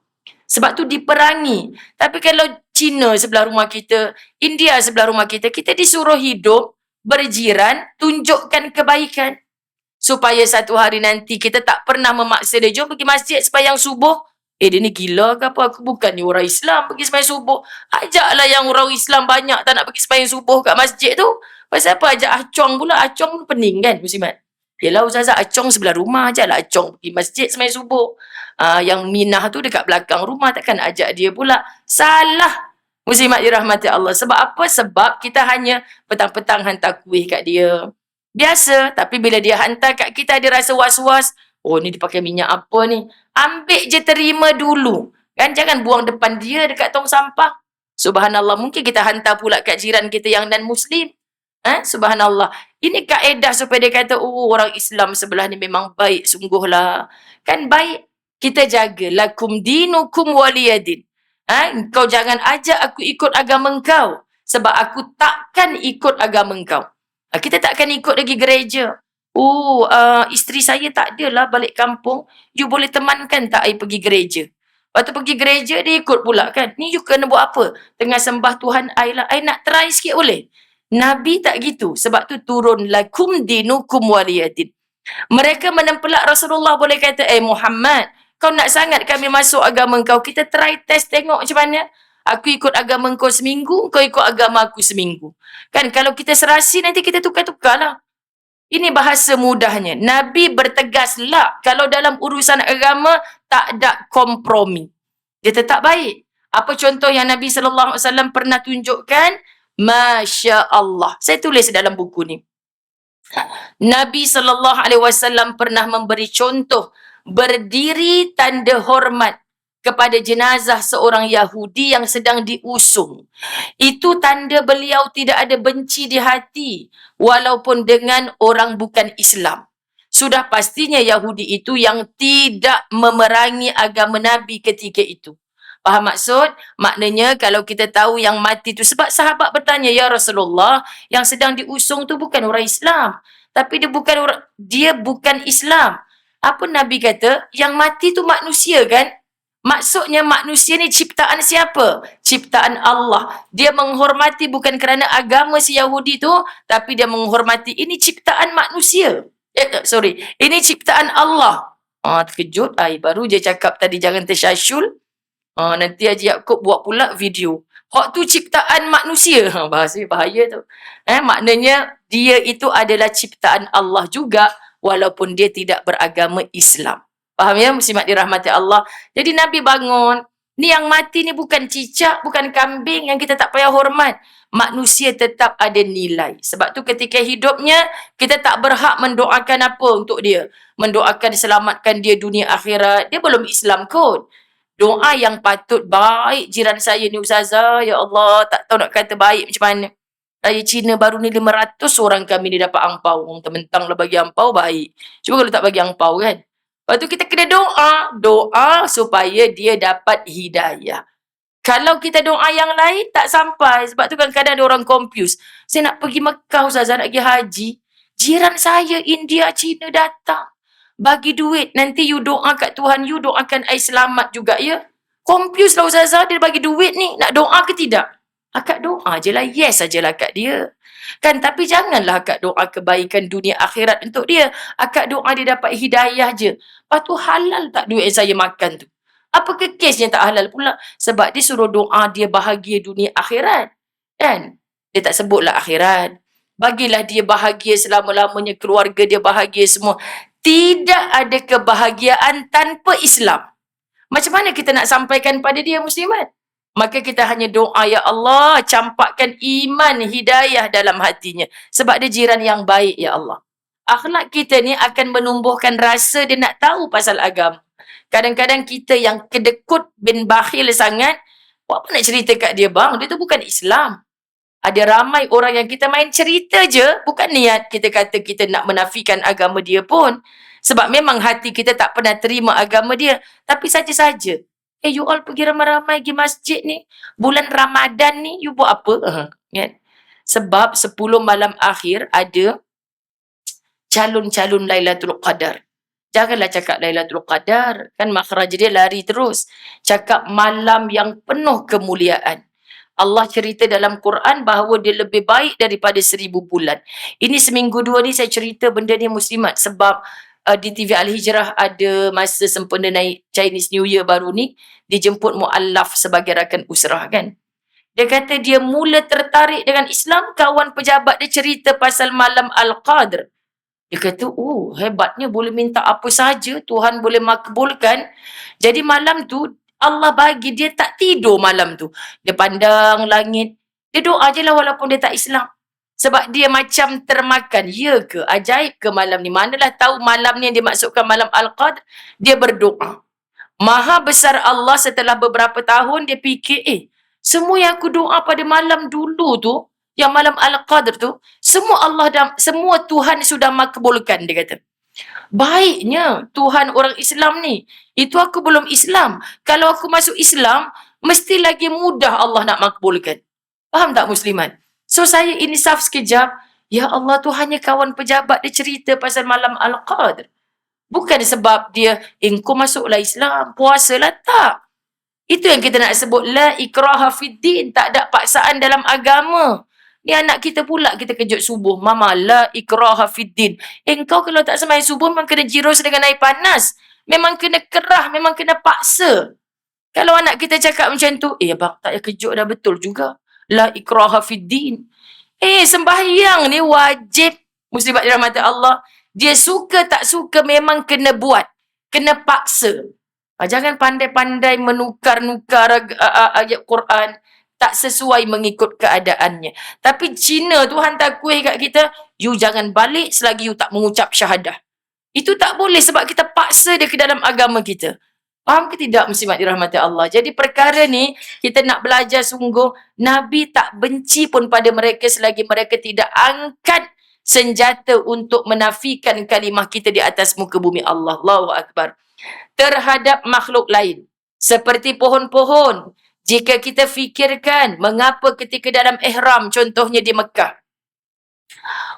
Sebab tu diperangi. Tapi kalau China sebelah rumah kita, India sebelah rumah kita, kita disuruh hidup, berjiran, tunjukkan kebaikan. Supaya satu hari nanti kita tak pernah memaksa dia, jom pergi masjid sembahyang subuh. Dia ni gila ke apa? Aku bukan ni orang Islam pergi sembahyang subuh. Ajaklah yang orang Islam banyak tak nak pergi sembahyang subuh kat masjid tu. Pasal apa ajak Acong pula? Acong pun pening kan, muslimat? Yelah Ustazah, Acong sebelah rumah je lah. Acong pergi masjid sembahyang subuh. Yang Minah tu dekat belakang rumah, takkan ajak dia pula. Salah. Muslimat dirahmati Allah. Sebab apa? Sebab kita hanya petang-petang hantar kuih kat dia. Biasa. Tapi bila dia hantar kat kita, dia rasa was-was. Oh, ni dia pakai minyak apa ni? Ambil je, terima dulu. Kan? Jangan buang depan dia dekat tong sampah. Subhanallah. Mungkin kita hantar pula kat jiran kita yang non-Muslim. Subhanallah. Ini kaedah supaya dia kata, oh, orang Islam sebelah ni memang baik sungguhlah. Kan baik. Kita jaga. Lakum dinukum waliyadin. Kau jangan ajak aku ikut agama engkau. Sebab aku takkan ikut agama engkau. Kita takkan ikut lagi gereja. Oh, isteri saya tak adalah balik kampung. You boleh temankan tak I pergi gereja? Lepas tu pergi gereja, dia ikut pula kan. Ni you kena buat apa? Tengah sembah Tuhan I lah. I nak try sikit boleh? Nabi tak gitu. Sebab tu turun lakum dinukum waliyadin. Mereka menempelak Rasulullah boleh kata, Muhammad, kau nak sangat kami masuk agama kau. Kita try test tengok macam mana. Aku ikut agama kau seminggu, kau ikut agama aku seminggu. Kan kalau kita serasi nanti kita tukar-tukar lah. Ini bahasa mudahnya. Nabi bertegas lah. Kalau dalam urusan agama, tak ada kompromi. Dia tetap baik. Apa contoh yang Nabi SAW pernah tunjukkan? Masya Allah. Saya tulis dalam buku ni. Nabi SAW pernah memberi contoh. Berdiri tanda hormat kepada jenazah seorang Yahudi yang sedang diusung. Itu tanda beliau tidak ada benci di hati, walaupun dengan orang bukan Islam. Sudah pastinya Yahudi itu yang tidak memerangi agama Nabi ketika itu. Faham maksud? Maknanya kalau kita tahu yang mati itu, sebab sahabat bertanya, ya Rasulullah, yang sedang diusung tu bukan orang Islam. Tapi dia bukan Islam. Apa Nabi kata? Yang mati tu manusia kan? Maksudnya manusia ni ciptaan siapa? Ciptaan Allah. Dia menghormati bukan kerana agama si Yahudi tu, tapi dia menghormati ini ciptaan manusia. Ini ciptaan Allah. Terkejut. Baru je cakap tadi jangan tersyasyul. Nanti Haji Yaakob buat pula video. Hak tu ciptaan manusia. Bahasa bahaya tu. Maknanya dia itu adalah ciptaan Allah juga, walaupun dia tidak beragama Islam. Faham ya, muslimat dirahmati Allah. Jadi Nabi bangun. Ni yang mati ni bukan cicak, bukan kambing yang kita tak payah hormat. Manusia tetap ada nilai. Sebab tu ketika hidupnya, kita tak berhak mendoakan apa untuk dia. Mendoakan selamatkan dia dunia akhirat. Dia belum Islam kot. Doa yang patut baik jiran saya ni Ustazah. Ya Allah, tak tahu nak kata baik macam mana. Raya Cina baru ni 500 orang kami ni dapat angpau. Orang tementang lah bagi angpau baik. Cuba kalau tak bagi angpau kan. Lepas tu kita kena doa. Doa supaya dia dapat hidayah. Kalau kita doa yang lain, tak sampai. Sebab tu kadang-kadang ada orang confuse. Saya nak pergi Mekah Ustazah, nak pergi haji. Jiran saya India, Cina datang. Bagi duit. Nanti you doa kat Tuhan, you doakan I selamat juga ya. Confuse lah Ustazah, dia bagi duit ni. Nak doa ke tidak? Akak doa je lah, yes sajalah akak dia. Kan, tapi janganlah akak doa kebaikan dunia akhirat untuk dia. Akak doa dia dapat hidayah je. Lepas tu halal tak duit yang saya makan tu? Apakah kesnya tak halal pula? Sebab dia suruh doa dia bahagia dunia akhirat. Kan? Dia tak sebutlah akhirat. Bagilah dia bahagia selama-lamanya, keluarga dia bahagia semua. Tidak ada kebahagiaan tanpa Islam. Macam mana kita nak sampaikan pada dia, muslimat? Maka kita hanya doa, ya Allah, campakkan iman, hidayah dalam hatinya. Sebab dia jiran yang baik, ya Allah. Akhlak kita ni akan menumbuhkan rasa dia nak tahu pasal agama. Kadang-kadang kita yang kedekut bin bakhil sangat, buat apa nak cerita kat dia, bang? Dia tu bukan Islam. Ada ramai orang yang kita main cerita je, bukan niat kita kata kita nak menafikan agama dia pun. Sebab memang hati kita tak pernah terima agama dia. Tapi saja-saja. You all pergi ramai-ramai pergi masjid ni. Bulan Ramadan ni, you buat apa? Kan? Sebab 10 malam akhir ada calon-calon Lailatul Qadar. Janganlah cakap Lailatul Qadar. Kan makhraj dia lari terus. Cakap malam yang penuh kemuliaan. Allah cerita dalam Quran bahawa dia lebih baik daripada 1000 bulan. Ini seminggu 2 ni saya cerita benda ni, muslimat. Sebab di TV Al-Hijrah ada masa sempena naik Chinese New Year baru ni, dijemput mu'allaf sebagai rakan usrah kan. Dia kata dia mula tertarik dengan Islam, kawan pejabat dia cerita pasal malam Al-Qadr. Dia kata, hebatnya boleh minta apa saja, Tuhan boleh makbulkan. Jadi malam tu, Allah bagi dia tak tidur malam tu. Dia pandang langit, dia doa je lah walaupun dia tak Islam. Sebab dia macam termakan. Ya ke? Ajaib ke malam ni? Manalah tahu malam ni yang dimaksudkan malam Al-Qadr. Dia berdoa. Maha besar Allah, setelah beberapa tahun dia fikir, semua yang aku doa pada malam dulu tu, yang malam Al-Qadr tu, semua Tuhan sudah makbulkan, dia kata. Baiknya Tuhan orang Islam ni. Itu aku belum Islam. Kalau aku masuk Islam, mesti lagi mudah Allah nak makbulkan. Faham tak, muslimat? So saya insaf sekejap. Ya Allah, tu hanya kawan pejabat dia cerita pasal malam Al-Qadr. Bukan sebab dia, kau masuklah Islam, puasalah, tak. Itu yang kita nak sebut, la ikraha fiddin, tak ada paksaan dalam agama. Ni anak kita pula kita kejut subuh, mama, la ikraha fiddin. Kau kalau tak sembahyang subuh memang kena jirus dengan air panas. Memang kena kerah, memang kena paksa. Kalau anak kita cakap macam tu, abang tak payah kejut dah, betul juga. La ikraha fiddin. Sembahyang ni wajib, muslimat dirahmati Allah. Dia suka tak suka memang kena buat. Kena paksa. Jangan pandai-pandai menukar-nukar ayat Quran. Tak sesuai mengikut keadaannya. Tapi Cina tu hantar kuih kat kita, you jangan balik selagi you tak mengucap syahadah. Itu tak boleh sebab kita paksa dia ke dalam agama kita. Faham ke tidak, muslimat dirahmati Allah? Jadi perkara ni, kita nak belajar sungguh, Nabi tak benci pun pada mereka selagi mereka tidak angkat senjata untuk menafikan kalimah kita di atas muka bumi Allah. Allahu Akbar. Terhadap makhluk lain. Seperti pohon-pohon. Jika kita fikirkan, mengapa ketika dalam ihram, contohnya di Mekah,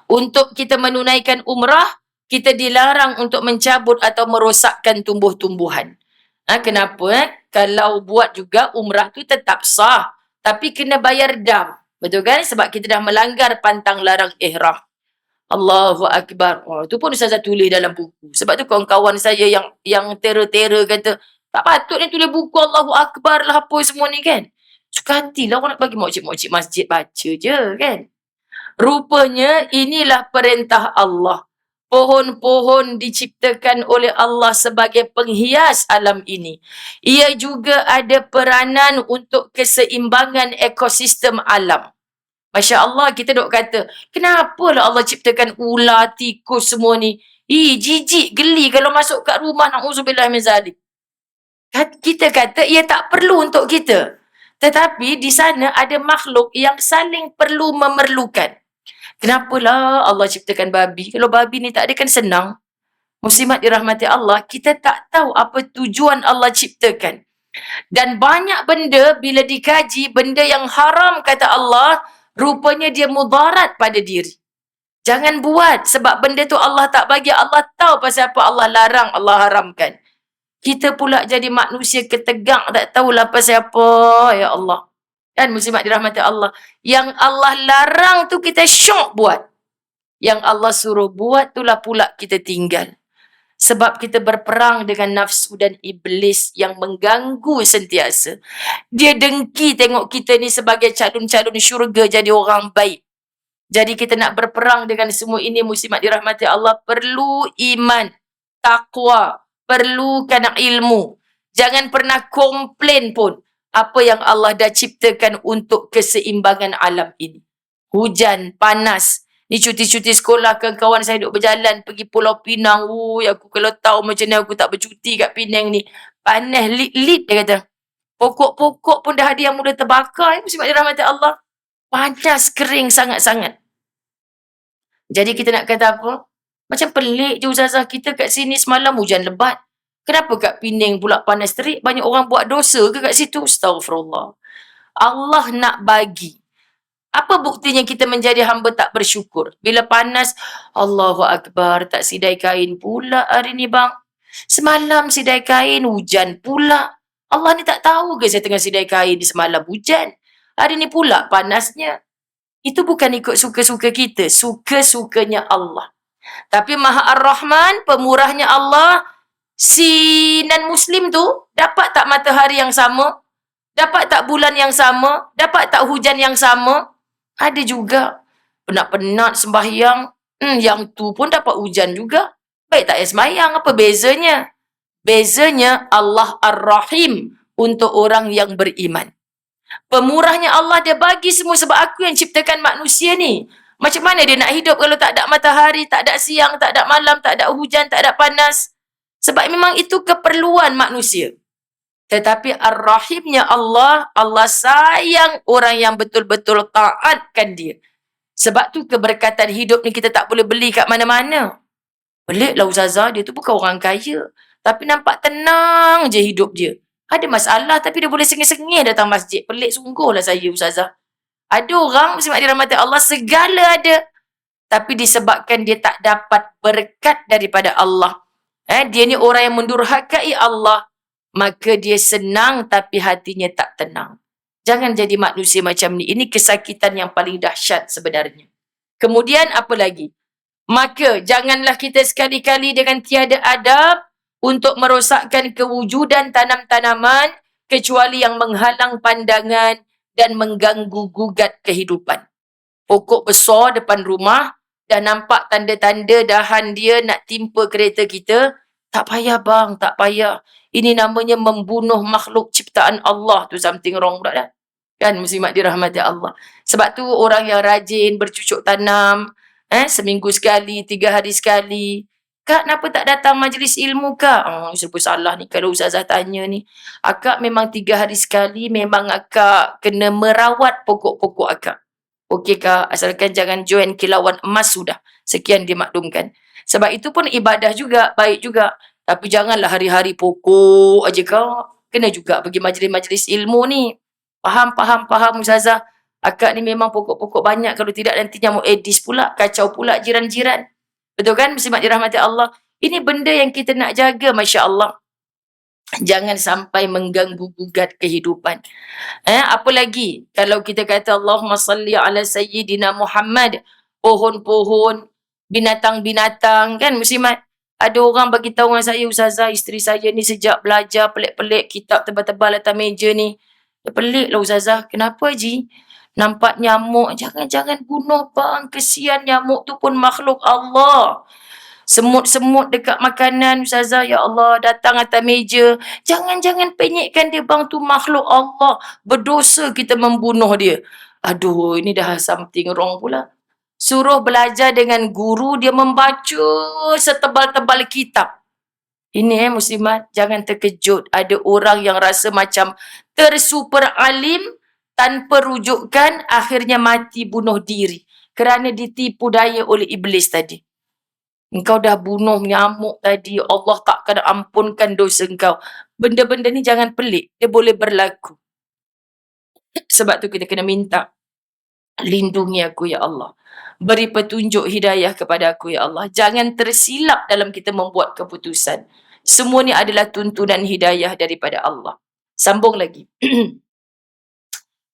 untuk kita menunaikan umrah, kita dilarang untuk mencabut atau merosakkan tumbuh-tumbuhan. Kenapa? Kalau buat juga umrah tu tetap sah. Tapi kena bayar dam. Betul kan? Sebab kita dah melanggar pantang larang ihram. Allahu Akbar. Tu pun Ustazah tulis dalam buku. Sebab tu kawan-kawan saya yang terror-terror kata, tak patut ni tulis buku Allahu Akbar lah apa semua ni kan. Suka hatilah orang nak bagi mokcik-mokcik masjid baca je kan. Rupanya inilah perintah Allah. Pohon-pohon diciptakan oleh Allah sebagai penghias alam ini. Ia juga ada peranan untuk keseimbangan ekosistem alam. Masya Allah, kita duk kata, kenapalah Allah ciptakan ular, tikus semua ni? Jijik, geli kalau masuk kat rumah, na'udzubillah min zalik. Kita kata, ia tak perlu untuk kita. Tetapi di sana ada makhluk yang saling perlu memerlukan. Kenapalah Allah ciptakan babi? Kalau babi ni tak ada kan senang. Muslimat dirahmati Allah, kita tak tahu apa tujuan Allah ciptakan. Dan banyak benda bila dikaji, benda yang haram kata Allah, rupanya dia mudarat pada diri. Jangan buat sebab benda tu Allah tak bagi. Allah tahu pasal apa Allah larang, Allah haramkan. Kita pula jadi manusia ketegang, tak tahulah pasal apa, ya Allah. Kan muslimat dirahmati Allah. Yang Allah larang tu kita syok buat. Yang Allah suruh buat itulah pula kita tinggal. Sebab kita berperang dengan nafsu dan iblis yang mengganggu sentiasa. Dia dengki tengok kita ni sebagai calon-calon syurga jadi orang baik. Jadi kita nak berperang dengan semua ini, muslimat dirahmati Allah, perlu iman, takwa, perlukan ilmu. Jangan pernah komplain pun apa yang Allah dah ciptakan untuk keseimbangan alam ini. Hujan, panas. Ni cuti-cuti sekolah, kawan-kawan saya duduk berjalan pergi Pulau Pinang. Aku kalau tahu macam ni aku tak bercuti kat Penang ni. Panas, lit-lit dia kata. Pokok-pokok pun dah ada yang mula terbakar. Muslimat dirahmati Allah. Panas, kering sangat-sangat. Jadi kita nak kata apa? Macam pelik je Ustazah, kita kat sini semalam hujan lebat. Kenapa kat Penang pula panas terik? Banyak orang buat dosa ke kat situ? Astaghfirullah. Allah nak bagi. Apa buktinya kita menjadi hamba tak bersyukur? Bila panas, Allahu Akbar, tak sidai kain pula hari ni bang. Semalam sidai kain, hujan pula. Allah ni tak tahu ke saya tengah sidai kain di semalam hujan? Hari ni pula panasnya. Itu bukan ikut suka-suka kita, suka-sukanya Allah. Tapi Maha Ar-Rahman, pemurahnya Allah, si non-Muslim tu dapat tak matahari yang sama? Dapat tak bulan yang sama? Dapat tak hujan yang sama? Ada juga. Penat-penat sembahyang, yang tu pun dapat hujan juga. Baik tak payah sembahyang, apa bezanya? Bezanya Allah Ar-Rahim untuk orang yang beriman. Pemurahnya Allah, dia bagi semua sebab aku yang ciptakan manusia ni. Macam mana dia nak hidup kalau tak ada matahari, tak ada siang, tak ada malam, tak ada hujan, tak ada panas? Sebab memang itu keperluan manusia. Tetapi Ar-Rahimnya Allah, Allah sayang orang yang betul-betul taatkan dia. Sebab tu keberkatan hidup ni kita tak boleh beli kat mana-mana. Peliklah Ustazah, dia tu bukan orang kaya. Tapi nampak tenang je hidup dia. Ada masalah tapi dia boleh sengih-sengih datang masjid. Pelik sungguhlah saya Ustazah. Ada orang, muslimat dirahmati Allah, segala ada. Tapi disebabkan dia tak dapat berkat daripada Allah. Dia ni orang yang mendurhakai Allah. Maka dia senang tapi hatinya tak tenang. Jangan jadi manusia macam ni. Ini kesakitan yang paling dahsyat sebenarnya. Kemudian apa lagi? Maka janganlah kita sekali-kali dengan tiada adab untuk merosakkan kewujudan tanam-tanaman kecuali yang menghalang pandangan dan mengganggu gugat kehidupan. Pokok besar depan rumah, dah nampak tanda-tanda dahan dia nak timpa kereta kita. Tak payah bang, tak payah. Ini namanya membunuh makhluk ciptaan Allah tu, something wrong pula dah. Kan muslimat dirahmati Allah. Sebab tu orang yang rajin bercucuk tanam, seminggu sekali, 3 hari sekali. Kak, kenapa tak datang majlis ilmu kak? Serba salah ni kalau Ustazah tanya ni. Akak memang 3 hari sekali, memang akak kena merawat pokok-pokok akak. Okey kak, asalkan jangan join kilauan emas sudah. Sekian dimaklumkan. Sebab itu pun ibadah juga, baik juga. Tapi janganlah hari-hari pokok aja kak. Kena juga pergi majlis-majlis ilmu ni. Faham Ustazah. Akak ni memang pokok-pokok banyak. Kalau tidak nantinya mau edis pula. Kacau pula jiran-jiran. Betul kan? Muslimat dirahmati Allah. Ini benda yang kita nak jaga, Masya Allah. Jangan sampai mengganggu gugat kehidupan. Apa lagi? Kalau kita kata Allahumma salli ala Sayyidina Muhammad. Pohon-pohon, binatang-binatang. Kan muslimat? Ada orang bagi tahu dengan saya, Ustazah, isteri saya ni sejak belajar pelik-pelik kitab tebal-tebal atas meja ni. Pelik lah Ustazah. Kenapa Haji? Nampak nyamuk. Jangan bunuh bang. Kesian nyamuk tu pun makhluk Allah. Semut-semut dekat makanan Ustazah. Ya Allah, datang atas meja. Jangan penyekkan dia bang, tu makhluk Allah. Berdosa kita membunuh dia. Aduh, ini dah something wrong pula. Suruh belajar dengan guru, dia membaca setebal-tebal kitab. Ini muslimat, jangan terkejut. Ada orang yang rasa macam tersuper alim, tanpa rujukan, akhirnya mati bunuh diri. Kerana ditipu daya oleh iblis tadi. Engkau dah bunuh nyamuk tadi, Allah takkan ampunkan dosa engkau. Benda-benda ni jangan pelik, dia boleh berlaku. Sebab tu kita kena minta, lindungi aku ya Allah. Beri petunjuk hidayah kepada aku ya Allah. Jangan tersilap dalam kita membuat keputusan. Semua ni adalah tuntunan hidayah daripada Allah. Sambung lagi.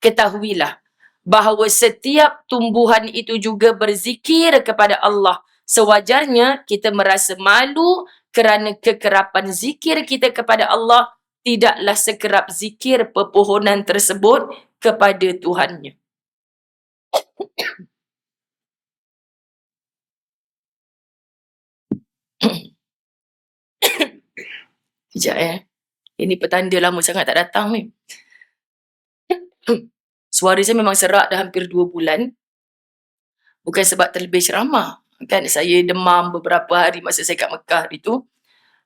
ketahuilah bahawa setiap tumbuhan itu juga berzikir kepada Allah. Sewajarnya kita merasa malu kerana kekerapan zikir kita kepada Allah tidaklah sekerap zikir pepohonan tersebut kepada Tuhannya. Sekejap Ini petanda lama sangat tak datang ni. Suara saya memang serak dah hampir 2 bulan. Bukan sebab terlebih ceramah. Kan saya demam beberapa hari masa saya kat Mekah hari tu.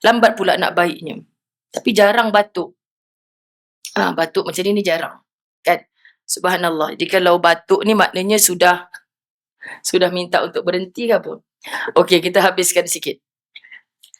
Lambat pula nak baiknya. Tapi jarang batuk. Batuk macam ni jarang. Kan? Subhanallah. Jadi kalau batuk ni maknanya sudah minta untuk berhenti ke apa? Okey, kita habiskan sikit.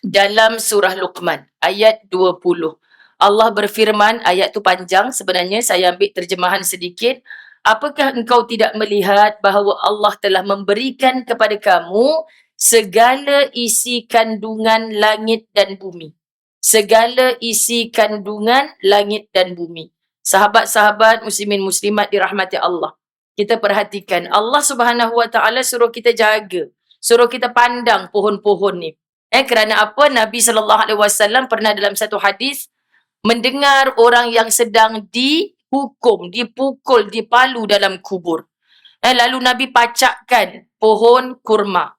Dalam surah Luqman, ayat 20. Allah berfirman, ayat tu panjang sebenarnya, saya ambil terjemahan sedikit. Apakah engkau tidak melihat bahawa Allah telah memberikan kepada kamu segala isi kandungan langit dan bumi? Segala isi kandungan langit dan bumi. Sahabat-sahabat muslimin muslimat dirahmati Allah. Kita perhatikan, Allah Subhanahu Wa Taala suruh kita jaga, suruh kita pandang pohon-pohon ni. Kerana apa? Nabi SAW pernah dalam satu hadis mendengar orang yang sedang dihukum, dipukul, dipalu dalam kubur. Lalu Nabi pacakkan pohon kurma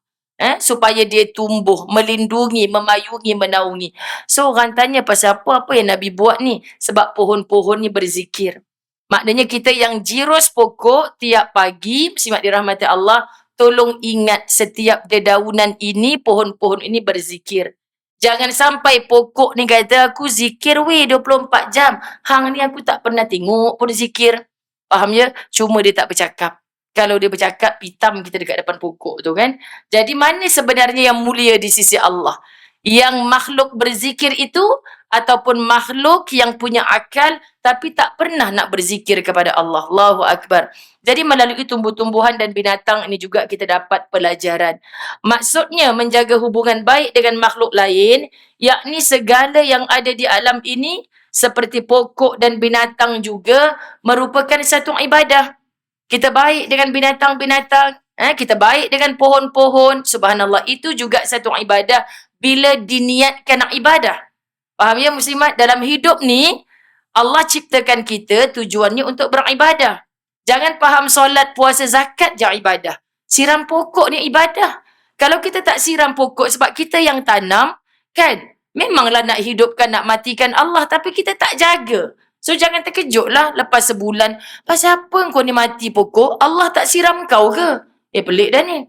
supaya dia tumbuh, melindungi, memayungi, menaungi. So orang tanya pasal apa yang Nabi buat ni? Sebab pohon-pohon ni berzikir. Maknanya kita yang jirus pokok tiap pagi, muslimat dirahmati Allah, tolong ingat setiap dedaunan ini, pohon-pohon ini berzikir. Jangan sampai pokok ni kata aku zikir 24 jam. Hang ni aku tak pernah tengok pun zikir. Faham ya? Cuma dia tak bercakap. Kalau dia bercakap, pitam kita dekat depan pokok tu kan. Jadi mana sebenarnya yang mulia di sisi Allah? Yang makhluk berzikir itu ataupun makhluk yang punya akal tapi tak pernah nak berzikir kepada Allah. Allahu Akbar. Jadi melalui tumbuh-tumbuhan dan binatang ini juga kita dapat pelajaran. Maksudnya menjaga hubungan baik dengan makhluk lain, yakni segala yang ada di alam ini seperti pokok dan binatang juga merupakan satu ibadah. Kita baik dengan binatang-binatang, kita baik dengan pohon-pohon. Subhanallah, itu juga satu ibadah bila diniatkan nak ibadah. Faham ya muslimat? Dalam hidup ni, Allah ciptakan kita tujuannya untuk beribadah. Jangan faham solat, puasa, zakat je ibadah. Siram pokok ni ibadah. Kalau kita tak siram pokok sebab kita yang tanam, kan? Memanglah nak hidupkan, nak matikan Allah, tapi kita tak jaga. So jangan terkejutlah lepas sebulan. Pasal apa kau ni mati pokok? Allah tak siram kau ke? Pelik dah ni.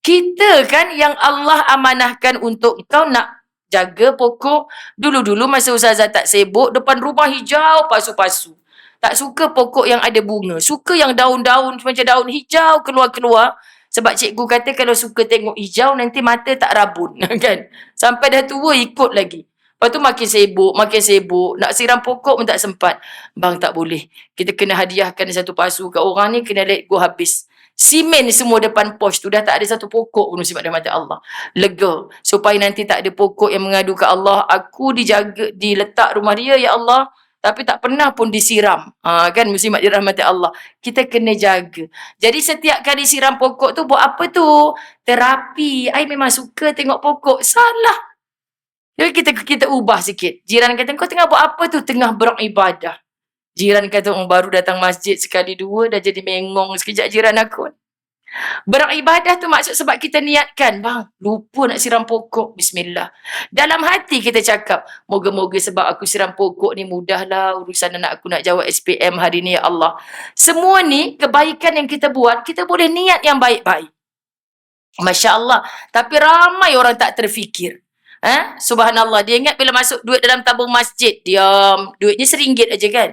Kita kan yang Allah amanahkan untuk kau nak jaga pokok. Dulu-dulu masa Ustazah tak sibuk, depan rumah hijau pasu-pasu. Tak suka pokok yang ada bunga. Suka yang daun-daun macam daun hijau keluar-keluar. Sebab cikgu kata kalau suka tengok hijau nanti mata tak rabun. Kan? Sampai dah tua ikut lagi. Lepas tu makin sibuk. Nak siram pokok pun tak sempat. Bang tak boleh. Kita kena hadiahkan satu pasu kat orang ni, kena let go habis. Simen semua depan pos tu dah tak ada satu pokok pun muslimat rahmati Allah. Lega. Supaya nanti tak ada pokok yang mengadu ke Allah. Aku dijaga, diletak rumah dia ya Allah. Tapi tak pernah pun disiram. Kan muslimat dirahmati Allah. Kita kena jaga. Jadi setiap kali siram pokok tu buat apa tu? Terapi. I memang suka tengok pokok. Salah. Jadi kita ubah sikit. Jiran kata, kau tengah buat apa tu? Tengah beribadah. Jiran kata, baru datang masjid sekali dua, dah jadi mengong sekejap jiran aku. Beribadah tu maksud sebab kita niatkan, bang, lupa nak siram pokok. Bismillah. Dalam hati kita cakap, moga-moga sebab aku siram pokok ni mudahlah urusan anak aku nak jawab SPM hari ni ya Allah. Semua ni kebaikan yang kita buat, kita boleh niat yang baik-baik. Masya Allah. Tapi ramai orang tak terfikir. Subhanallah. Dia ingat bila masuk duit dalam tabung masjid, diam. Duitnya RM1 aja kan.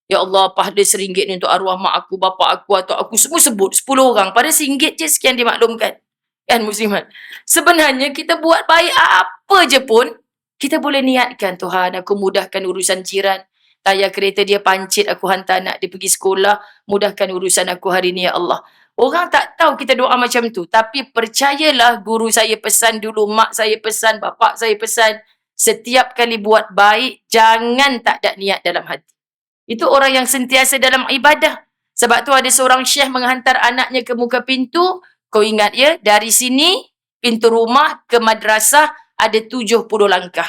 Ya Allah, pahala RM1 ni untuk arwah mak aku, bapa aku atau aku semua sebut 10 orang. Pada RM1 je sekian dimaklumkan. Kan muslimat? Sebenarnya kita buat baik apa je pun, kita boleh niatkan, Tuhan aku mudahkan urusan jiran. Tayar kereta dia pancit, aku hantar anak dia pergi sekolah. Mudahkan urusan aku hari ni ya Allah. Orang tak tahu kita doa macam tu. Tapi percayalah, guru saya pesan dulu, mak saya pesan, bapak saya pesan. Setiap kali buat baik, jangan tak ada niat dalam hati. Itu orang yang sentiasa dalam ibadah. Sebab tu ada seorang syekh menghantar anaknya ke muka pintu. Kau ingat ya, dari sini, pintu rumah ke madrasah ada 70 langkah.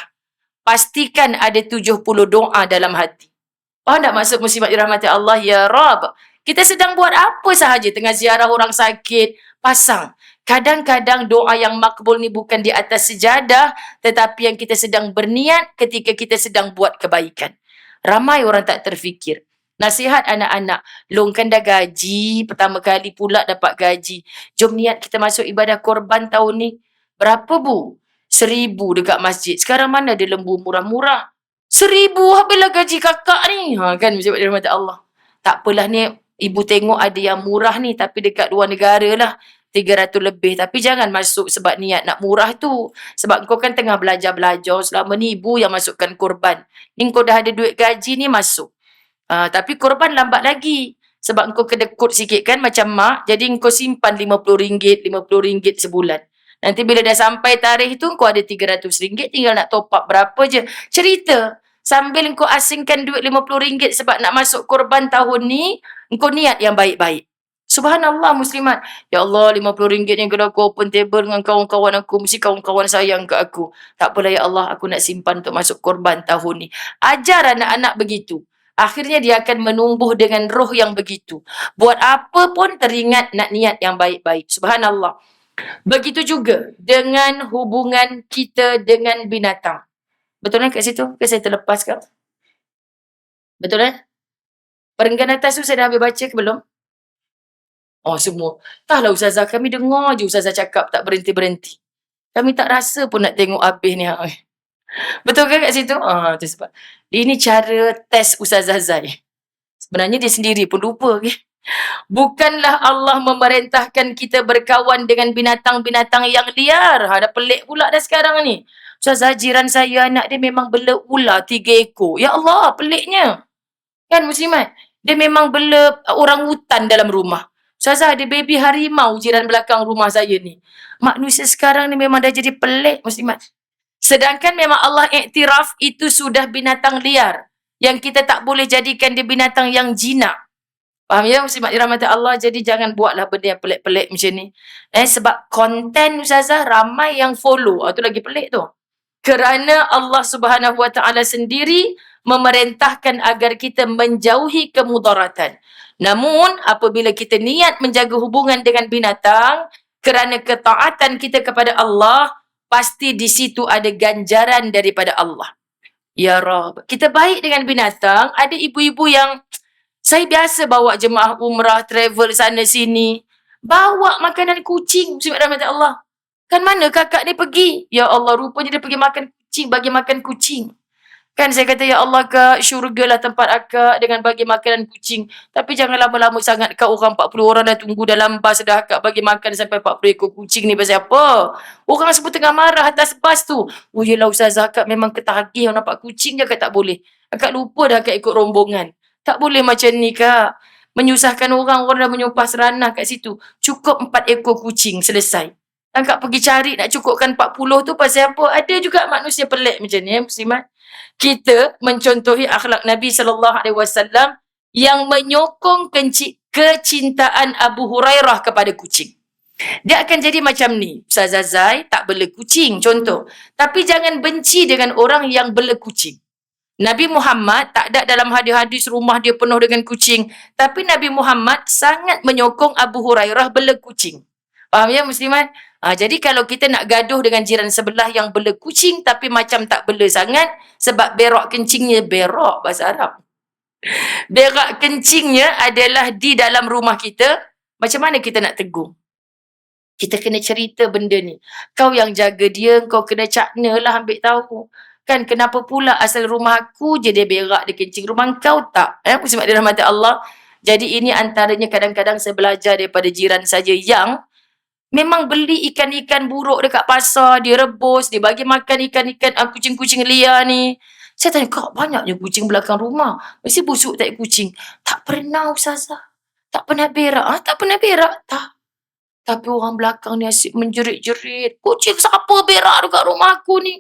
Pastikan ada 70 doa dalam hati. Faham tak maksud muslimat dirahmati Allah? Ya Rab, kita sedang buat apa sahaja, tengah ziarah orang sakit, pasang. Kadang-kadang doa yang makbul ni bukan di atas sejadah, tetapi yang kita sedang berniat ketika kita sedang buat kebaikan. Ramai orang tak terfikir. Nasihat anak-anak, long kan dah gaji, pertama kali pula dapat gaji. Jom niat kita masuk ibadah korban tahun ni. Berapa bu? 1,000 dekat masjid. Sekarang mana ada lembu murah-murah? 1,000 habislah gaji kakak ni. Kan macam dirahmati Allah. Tak apalah ni, ibu tengok ada yang murah ni, tapi dekat luar negara lah. 300 lebih. Tapi jangan masuk sebab niat nak murah tu. Sebab kau kan tengah belajar-belajar. Selama ni ibu yang masukkan korban. Ni kau dah ada duit gaji ni masuk. Tapi korban lambat lagi. Sebab kau kedekut sikit kan macam mak. Jadi kau simpan RM50, RM50 sebulan. Nanti bila dah sampai tarikh tu, kau ada RM300. Tinggal nak top up berapa je. Cerita. Sambil kau asingkan duit RM50 sebab nak masuk korban tahun ni, kau niat yang baik-baik. Subhanallah muslimat. Ya Allah, RM50 ni kalau aku open table dengan kawan-kawan aku, mesti kawan-kawan sayang ke aku. Tak apalah ya Allah, aku nak simpan untuk masuk korban tahun ni. Ajar anak-anak begitu. Akhirnya dia akan menumbuh dengan roh yang begitu. Buat apa pun teringat nak niat yang baik-baik. Subhanallah. Begitu juga dengan hubungan kita dengan binatang. Betul kan kat situ? Ke saya terlepas ke? Betul kan? Perenggan atas tu saya dah habis baca ke belum? Oh semua. Entahlah Ustazah, kami dengar je Ustazah cakap tak berhenti-berhenti. Kami tak rasa pun nak tengok habis ni. Betul kan kat situ? Tu sebab. Ini cara test Ustazah Zai. Sebenarnya dia sendiri pun lupa. Bukanlah Allah memerintahkan kita berkawan dengan binatang-binatang yang liar. Dah pelik pula dah sekarang ni. Ustazah, jiran saya anak dia memang bela ular 3 ekor. Ya Allah, peliknya. Kan muslimat? Dia memang bela orang hutan dalam rumah. Ustazah, ada baby harimau jiran belakang rumah saya ni. Manusia sekarang ni memang dah jadi pelik muslimat. Sedangkan memang Allah iktiraf itu sudah binatang liar. Yang kita tak boleh jadikan dia binatang yang jinak. Faham ya muslimat dirahmati Allah? Jadi jangan buatlah benda yang pelik-pelik macam ni. Sebab konten Ustazah ramai yang follow. Itu lagi pelik tu. Kerana Allah Subhanahu Wa Taala sendiri memerintahkan agar kita menjauhi kemudaratan. Namun apabila kita niat menjaga hubungan dengan binatang kerana ketaatan kita kepada Allah, pasti di situ ada ganjaran daripada Allah. Ya Rabb. Kita baik dengan binatang, ada ibu-ibu yang saya biasa bawa jemaah umrah, travel sana sini. Bawa makanan kucing, muslimat rahmat Allah. Kan mana kakak ni pergi? Ya Allah, rupanya dia pergi makan kucing, bagi makan kucing. Kan saya kata, ya Allah kak, syurga lah tempat akak dengan bagi makanan kucing. Tapi jangan lama-lama sangat kak, orang 40 orang dah tunggu dalam bas dah akak bagi makan sampai 40 ekor kucing ni pasal apa? Orang semua tengah marah atas bas tu. Oh yelah Ustazah, akak memang ketagih nampak kucing je akak tak boleh. Akak lupa dah akak ikut rombongan. Tak boleh macam ni kak. Menyusahkan orang dah menyumpah seranah kat situ. Cukup 4 ekor kucing, selesai. Akak pergi cari nak cukupkan 40 tu pasal apa? Ada juga manusia pelik macam ni muslimat. Kita mencontohi akhlak Nabi SAW yang menyokong kecintaan Abu Hurairah kepada kucing. Dia akan jadi macam ni. Ustazah Zai tak bela kucing, contoh. Tapi jangan benci dengan orang yang bela kucing. Nabi Muhammad tak ada dalam hadis-hadis rumah dia penuh dengan kucing. Tapi Nabi Muhammad sangat menyokong Abu Hurairah bela kucing. Faham ya muslimat? Jadi kalau kita nak gaduh dengan jiran sebelah yang bela kucing tapi macam tak bela sangat sebab berak kencingnya, berak bahasa Arab. Berak kencingnya adalah di dalam rumah kita, macam mana kita nak tegur? Kita kena cerita benda ni. Kau yang jaga dia, kau kena cakna lah ambil tahu. Kan kenapa pula asal rumah aku je dia berak, dia kencing, rumah kau tak? Muslimat dirahmati Allah. Jadi ini antaranya kadang-kadang saya belajar daripada jiran saja yang memang beli ikan-ikan buruk dekat pasar, dia rebus, dia bagi makan ikan-ikan kucing-kucing liar ni. Saya tanya, kak banyaknya kucing belakang rumah. Mesti busuk tak kucing? Tak pernah Ustazah. Tak pernah berak. Tak pernah berak. Tak. Tapi orang belakang ni asyik menjerit-jerit. Kucing siapa berak dekat rumah aku ni?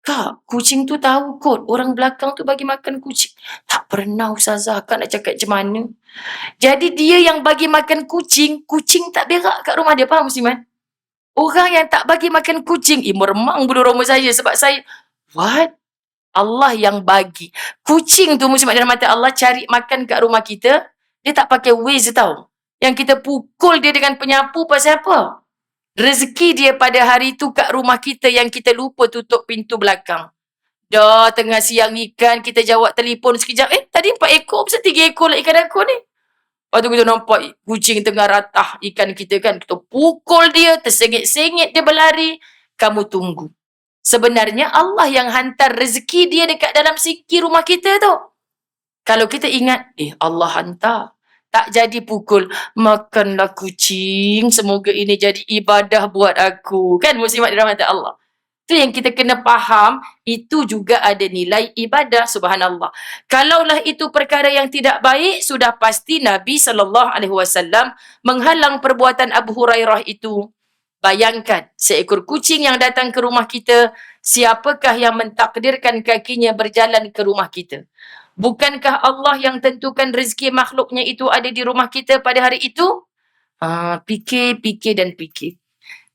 Kak, kucing tu tahu kot orang belakang tu bagi makan kucing. Tak pernah Ustazah, Kak nak cakap macam mana. Jadi dia yang bagi makan kucing, kucing tak berak kat rumah dia. Faham Musliman? Orang yang tak bagi makan kucing, meremang bulu roma saya sebab saya, what? Allah yang bagi. Kucing tu Muslimat dalam mata Allah cari makan kat rumah kita, dia tak pakai waze tau. Yang kita pukul dia dengan penyapu pasal apa? Rezeki dia pada hari tu kat rumah kita yang kita lupa tutup pintu belakang. Dah tengah siang ikan, kita jawab telefon sekejap. Tadi 4 ekor, pasal 3 ekor lah ikan aku ni. Lepas tu kita nampak kucing tengah ratah ikan kita kan. Kita pukul dia, tersengit-sengit dia berlari. Kamu tunggu. Sebenarnya Allah yang hantar rezeki dia dekat dalam siki rumah kita tu. Kalau kita ingat, Allah hantar. Tak jadi pukul, makanlah kucing, semoga ini jadi ibadah buat aku. Kan muslimat dirahmati Allah. Itu yang kita kena faham, itu juga ada nilai ibadah, subhanallah. Kalaulah itu perkara yang tidak baik, sudah pasti Nabi SAW menghalang perbuatan Abu Hurairah itu. Bayangkan, seekor kucing yang datang ke rumah kita, siapakah yang mentakdirkan kakinya berjalan ke rumah kita? Bukankah Allah yang tentukan rezeki makhluknya itu ada di rumah kita pada hari itu? Fikir dan fikir.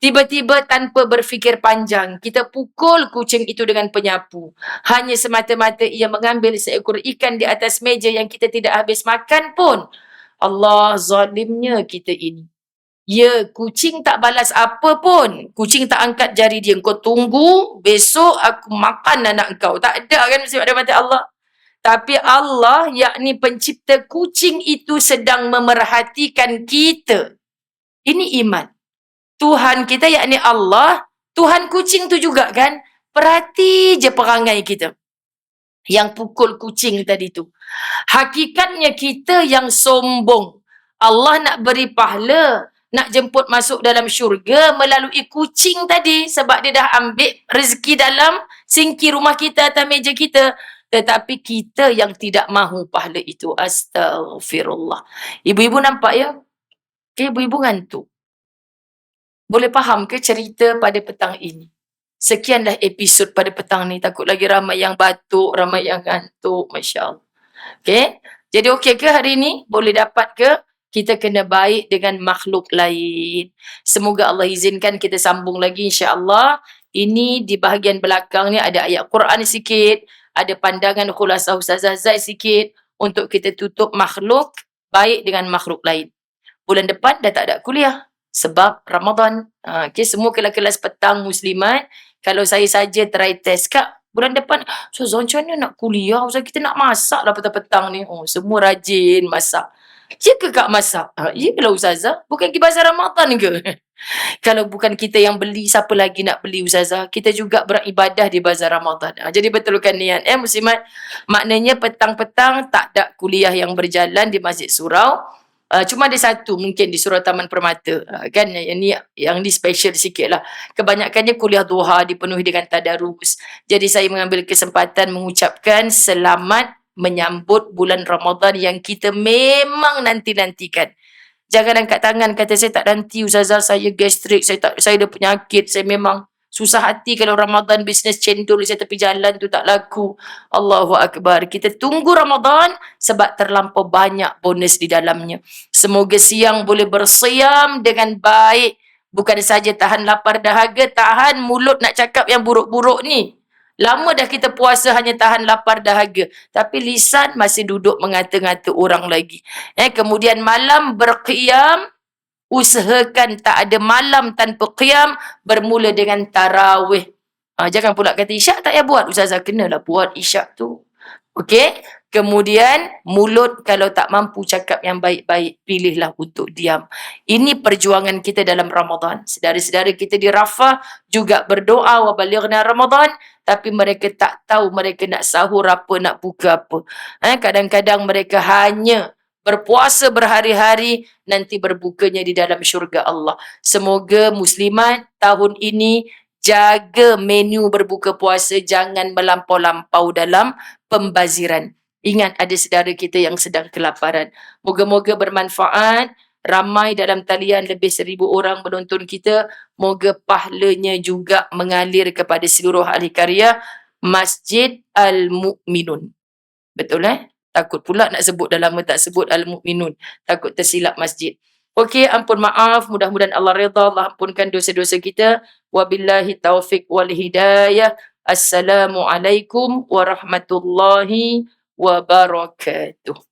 Tiba-tiba tanpa berfikir panjang, kita pukul kucing itu dengan penyapu. Hanya semata-mata ia mengambil seekor ikan di atas meja yang kita tidak habis makan pun. Allah zalimnya kita ini. Ya, kucing tak balas apa pun. Kucing tak angkat jari dia. Kau tunggu, besok aku makan anak kau. Tak ada kan mesti ada mati Allah. Tapi Allah, yakni pencipta kucing itu sedang memerhatikan kita. Ini iman. Tuhan kita, yakni Allah, Tuhan kucing tu juga kan. Perhati je perangai kita. Yang pukul kucing tadi tu. Hakikatnya kita yang sombong. Allah nak beri pahala, nak jemput masuk dalam syurga melalui kucing tadi. Sebab dia dah ambil rezeki dalam singki rumah kita atas meja kita. Tetapi kita yang tidak mahu pahala itu. Astaghfirullah. Ibu-ibu nampak ya? Ibu-ibu ngantuk. Boleh faham ke cerita pada petang ini? Sekianlah episod pada petang ni. Takut lagi ramai yang batuk, ramai yang ngantuk. Masya Allah. Okay? Jadi okey ke hari ni? Boleh dapat ke? Kita kena baik dengan makhluk lain. Semoga Allah izinkan kita sambung lagi insya-Allah. Ini di bahagian belakang ni ada ayat Quran sikit. Ada pandangan khulasah Ustazah Zaid sikit untuk kita tutup makhluk baik dengan makhluk lain. Bulan depan dah tak ada kuliah sebab Ramadan. Okay, semua kelas-kelas petang muslimat, kalau saya saja try test, Kak, bulan depan, Ustazah macam mana nak kuliah? Ustazah kita nak masak lah petang-petang ni. Semua rajin masak. Ya ke Kak masak? Iyalah Ustazah. Bukan pergi bazar Ramadan ke? Kalau bukan kita yang beli, siapa lagi nak beli Ustazah? Kita juga beribadah di bazar Ramadan. Jadi betulkan niat. Muslimat. Maknanya petang-petang tak ada kuliah yang berjalan di Masjid Surau. Cuma ada satu mungkin di Surau Taman Permata. Kan yang ni special sikit lah. Kebanyakannya kuliah duha dipenuhi dengan tadarus. Jadi saya mengambil kesempatan mengucapkan selamat menyambut bulan Ramadan yang kita memang nanti-nantikan. Jangan angkat tangan kata saya tak nanti Ustazah, saya gastrik, saya ada penyakit, saya memang susah hati kalau Ramadan bisnes cendol saya tepi jalan tu tak laku. Allahu Akbar. Kita tunggu Ramadan sebab terlampau banyak bonus di dalamnya. Semoga siang boleh bersiam dengan baik. Bukan saja tahan lapar dahaga, tahan mulut nak cakap yang buruk-buruk ni. Lama dah kita puasa hanya tahan lapar dahaga. Tapi lisan masih duduk mengata-ngata orang lagi. Kemudian malam berqiyam. Usahakan tak ada malam tanpa qiyam. Bermula dengan tarawih. Jangan pula kata isyak tak payah buat. Ustazah kenalah buat isyak tu. Okey. Kemudian mulut kalau tak mampu cakap yang baik-baik, pilihlah untuk diam. Ini perjuangan kita dalam Ramadan. Saudara-saudara kita di Rafah juga berdoa wa balighna Ramadan, tapi mereka tak tahu mereka nak sahur apa, nak buka apa. Kadang-kadang mereka hanya berpuasa berhari-hari, nanti berbukanya di dalam syurga Allah. Semoga muslimat tahun ini jaga menu berbuka puasa, jangan melampau-lampau dalam pembaziran. Ingat ada saudara kita yang sedang kelaparan. Moga-moga bermanfaat. ramai dalam talian lebih 1,000 orang menonton kita. Moga pahalanya juga mengalir kepada seluruh ahli karya Masjid Al-Mu'minun. Betul Takut pula nak sebut dah lama tak sebut Al-Mu'minun. Takut tersilap masjid. Okey, ampun maaf. Mudah-mudahan Allah redha. Allah ampunkan dosa-dosa kita. Wabillahi taufiq wal hidayah. Assalamualaikum warahmatullahi wabarakatuh.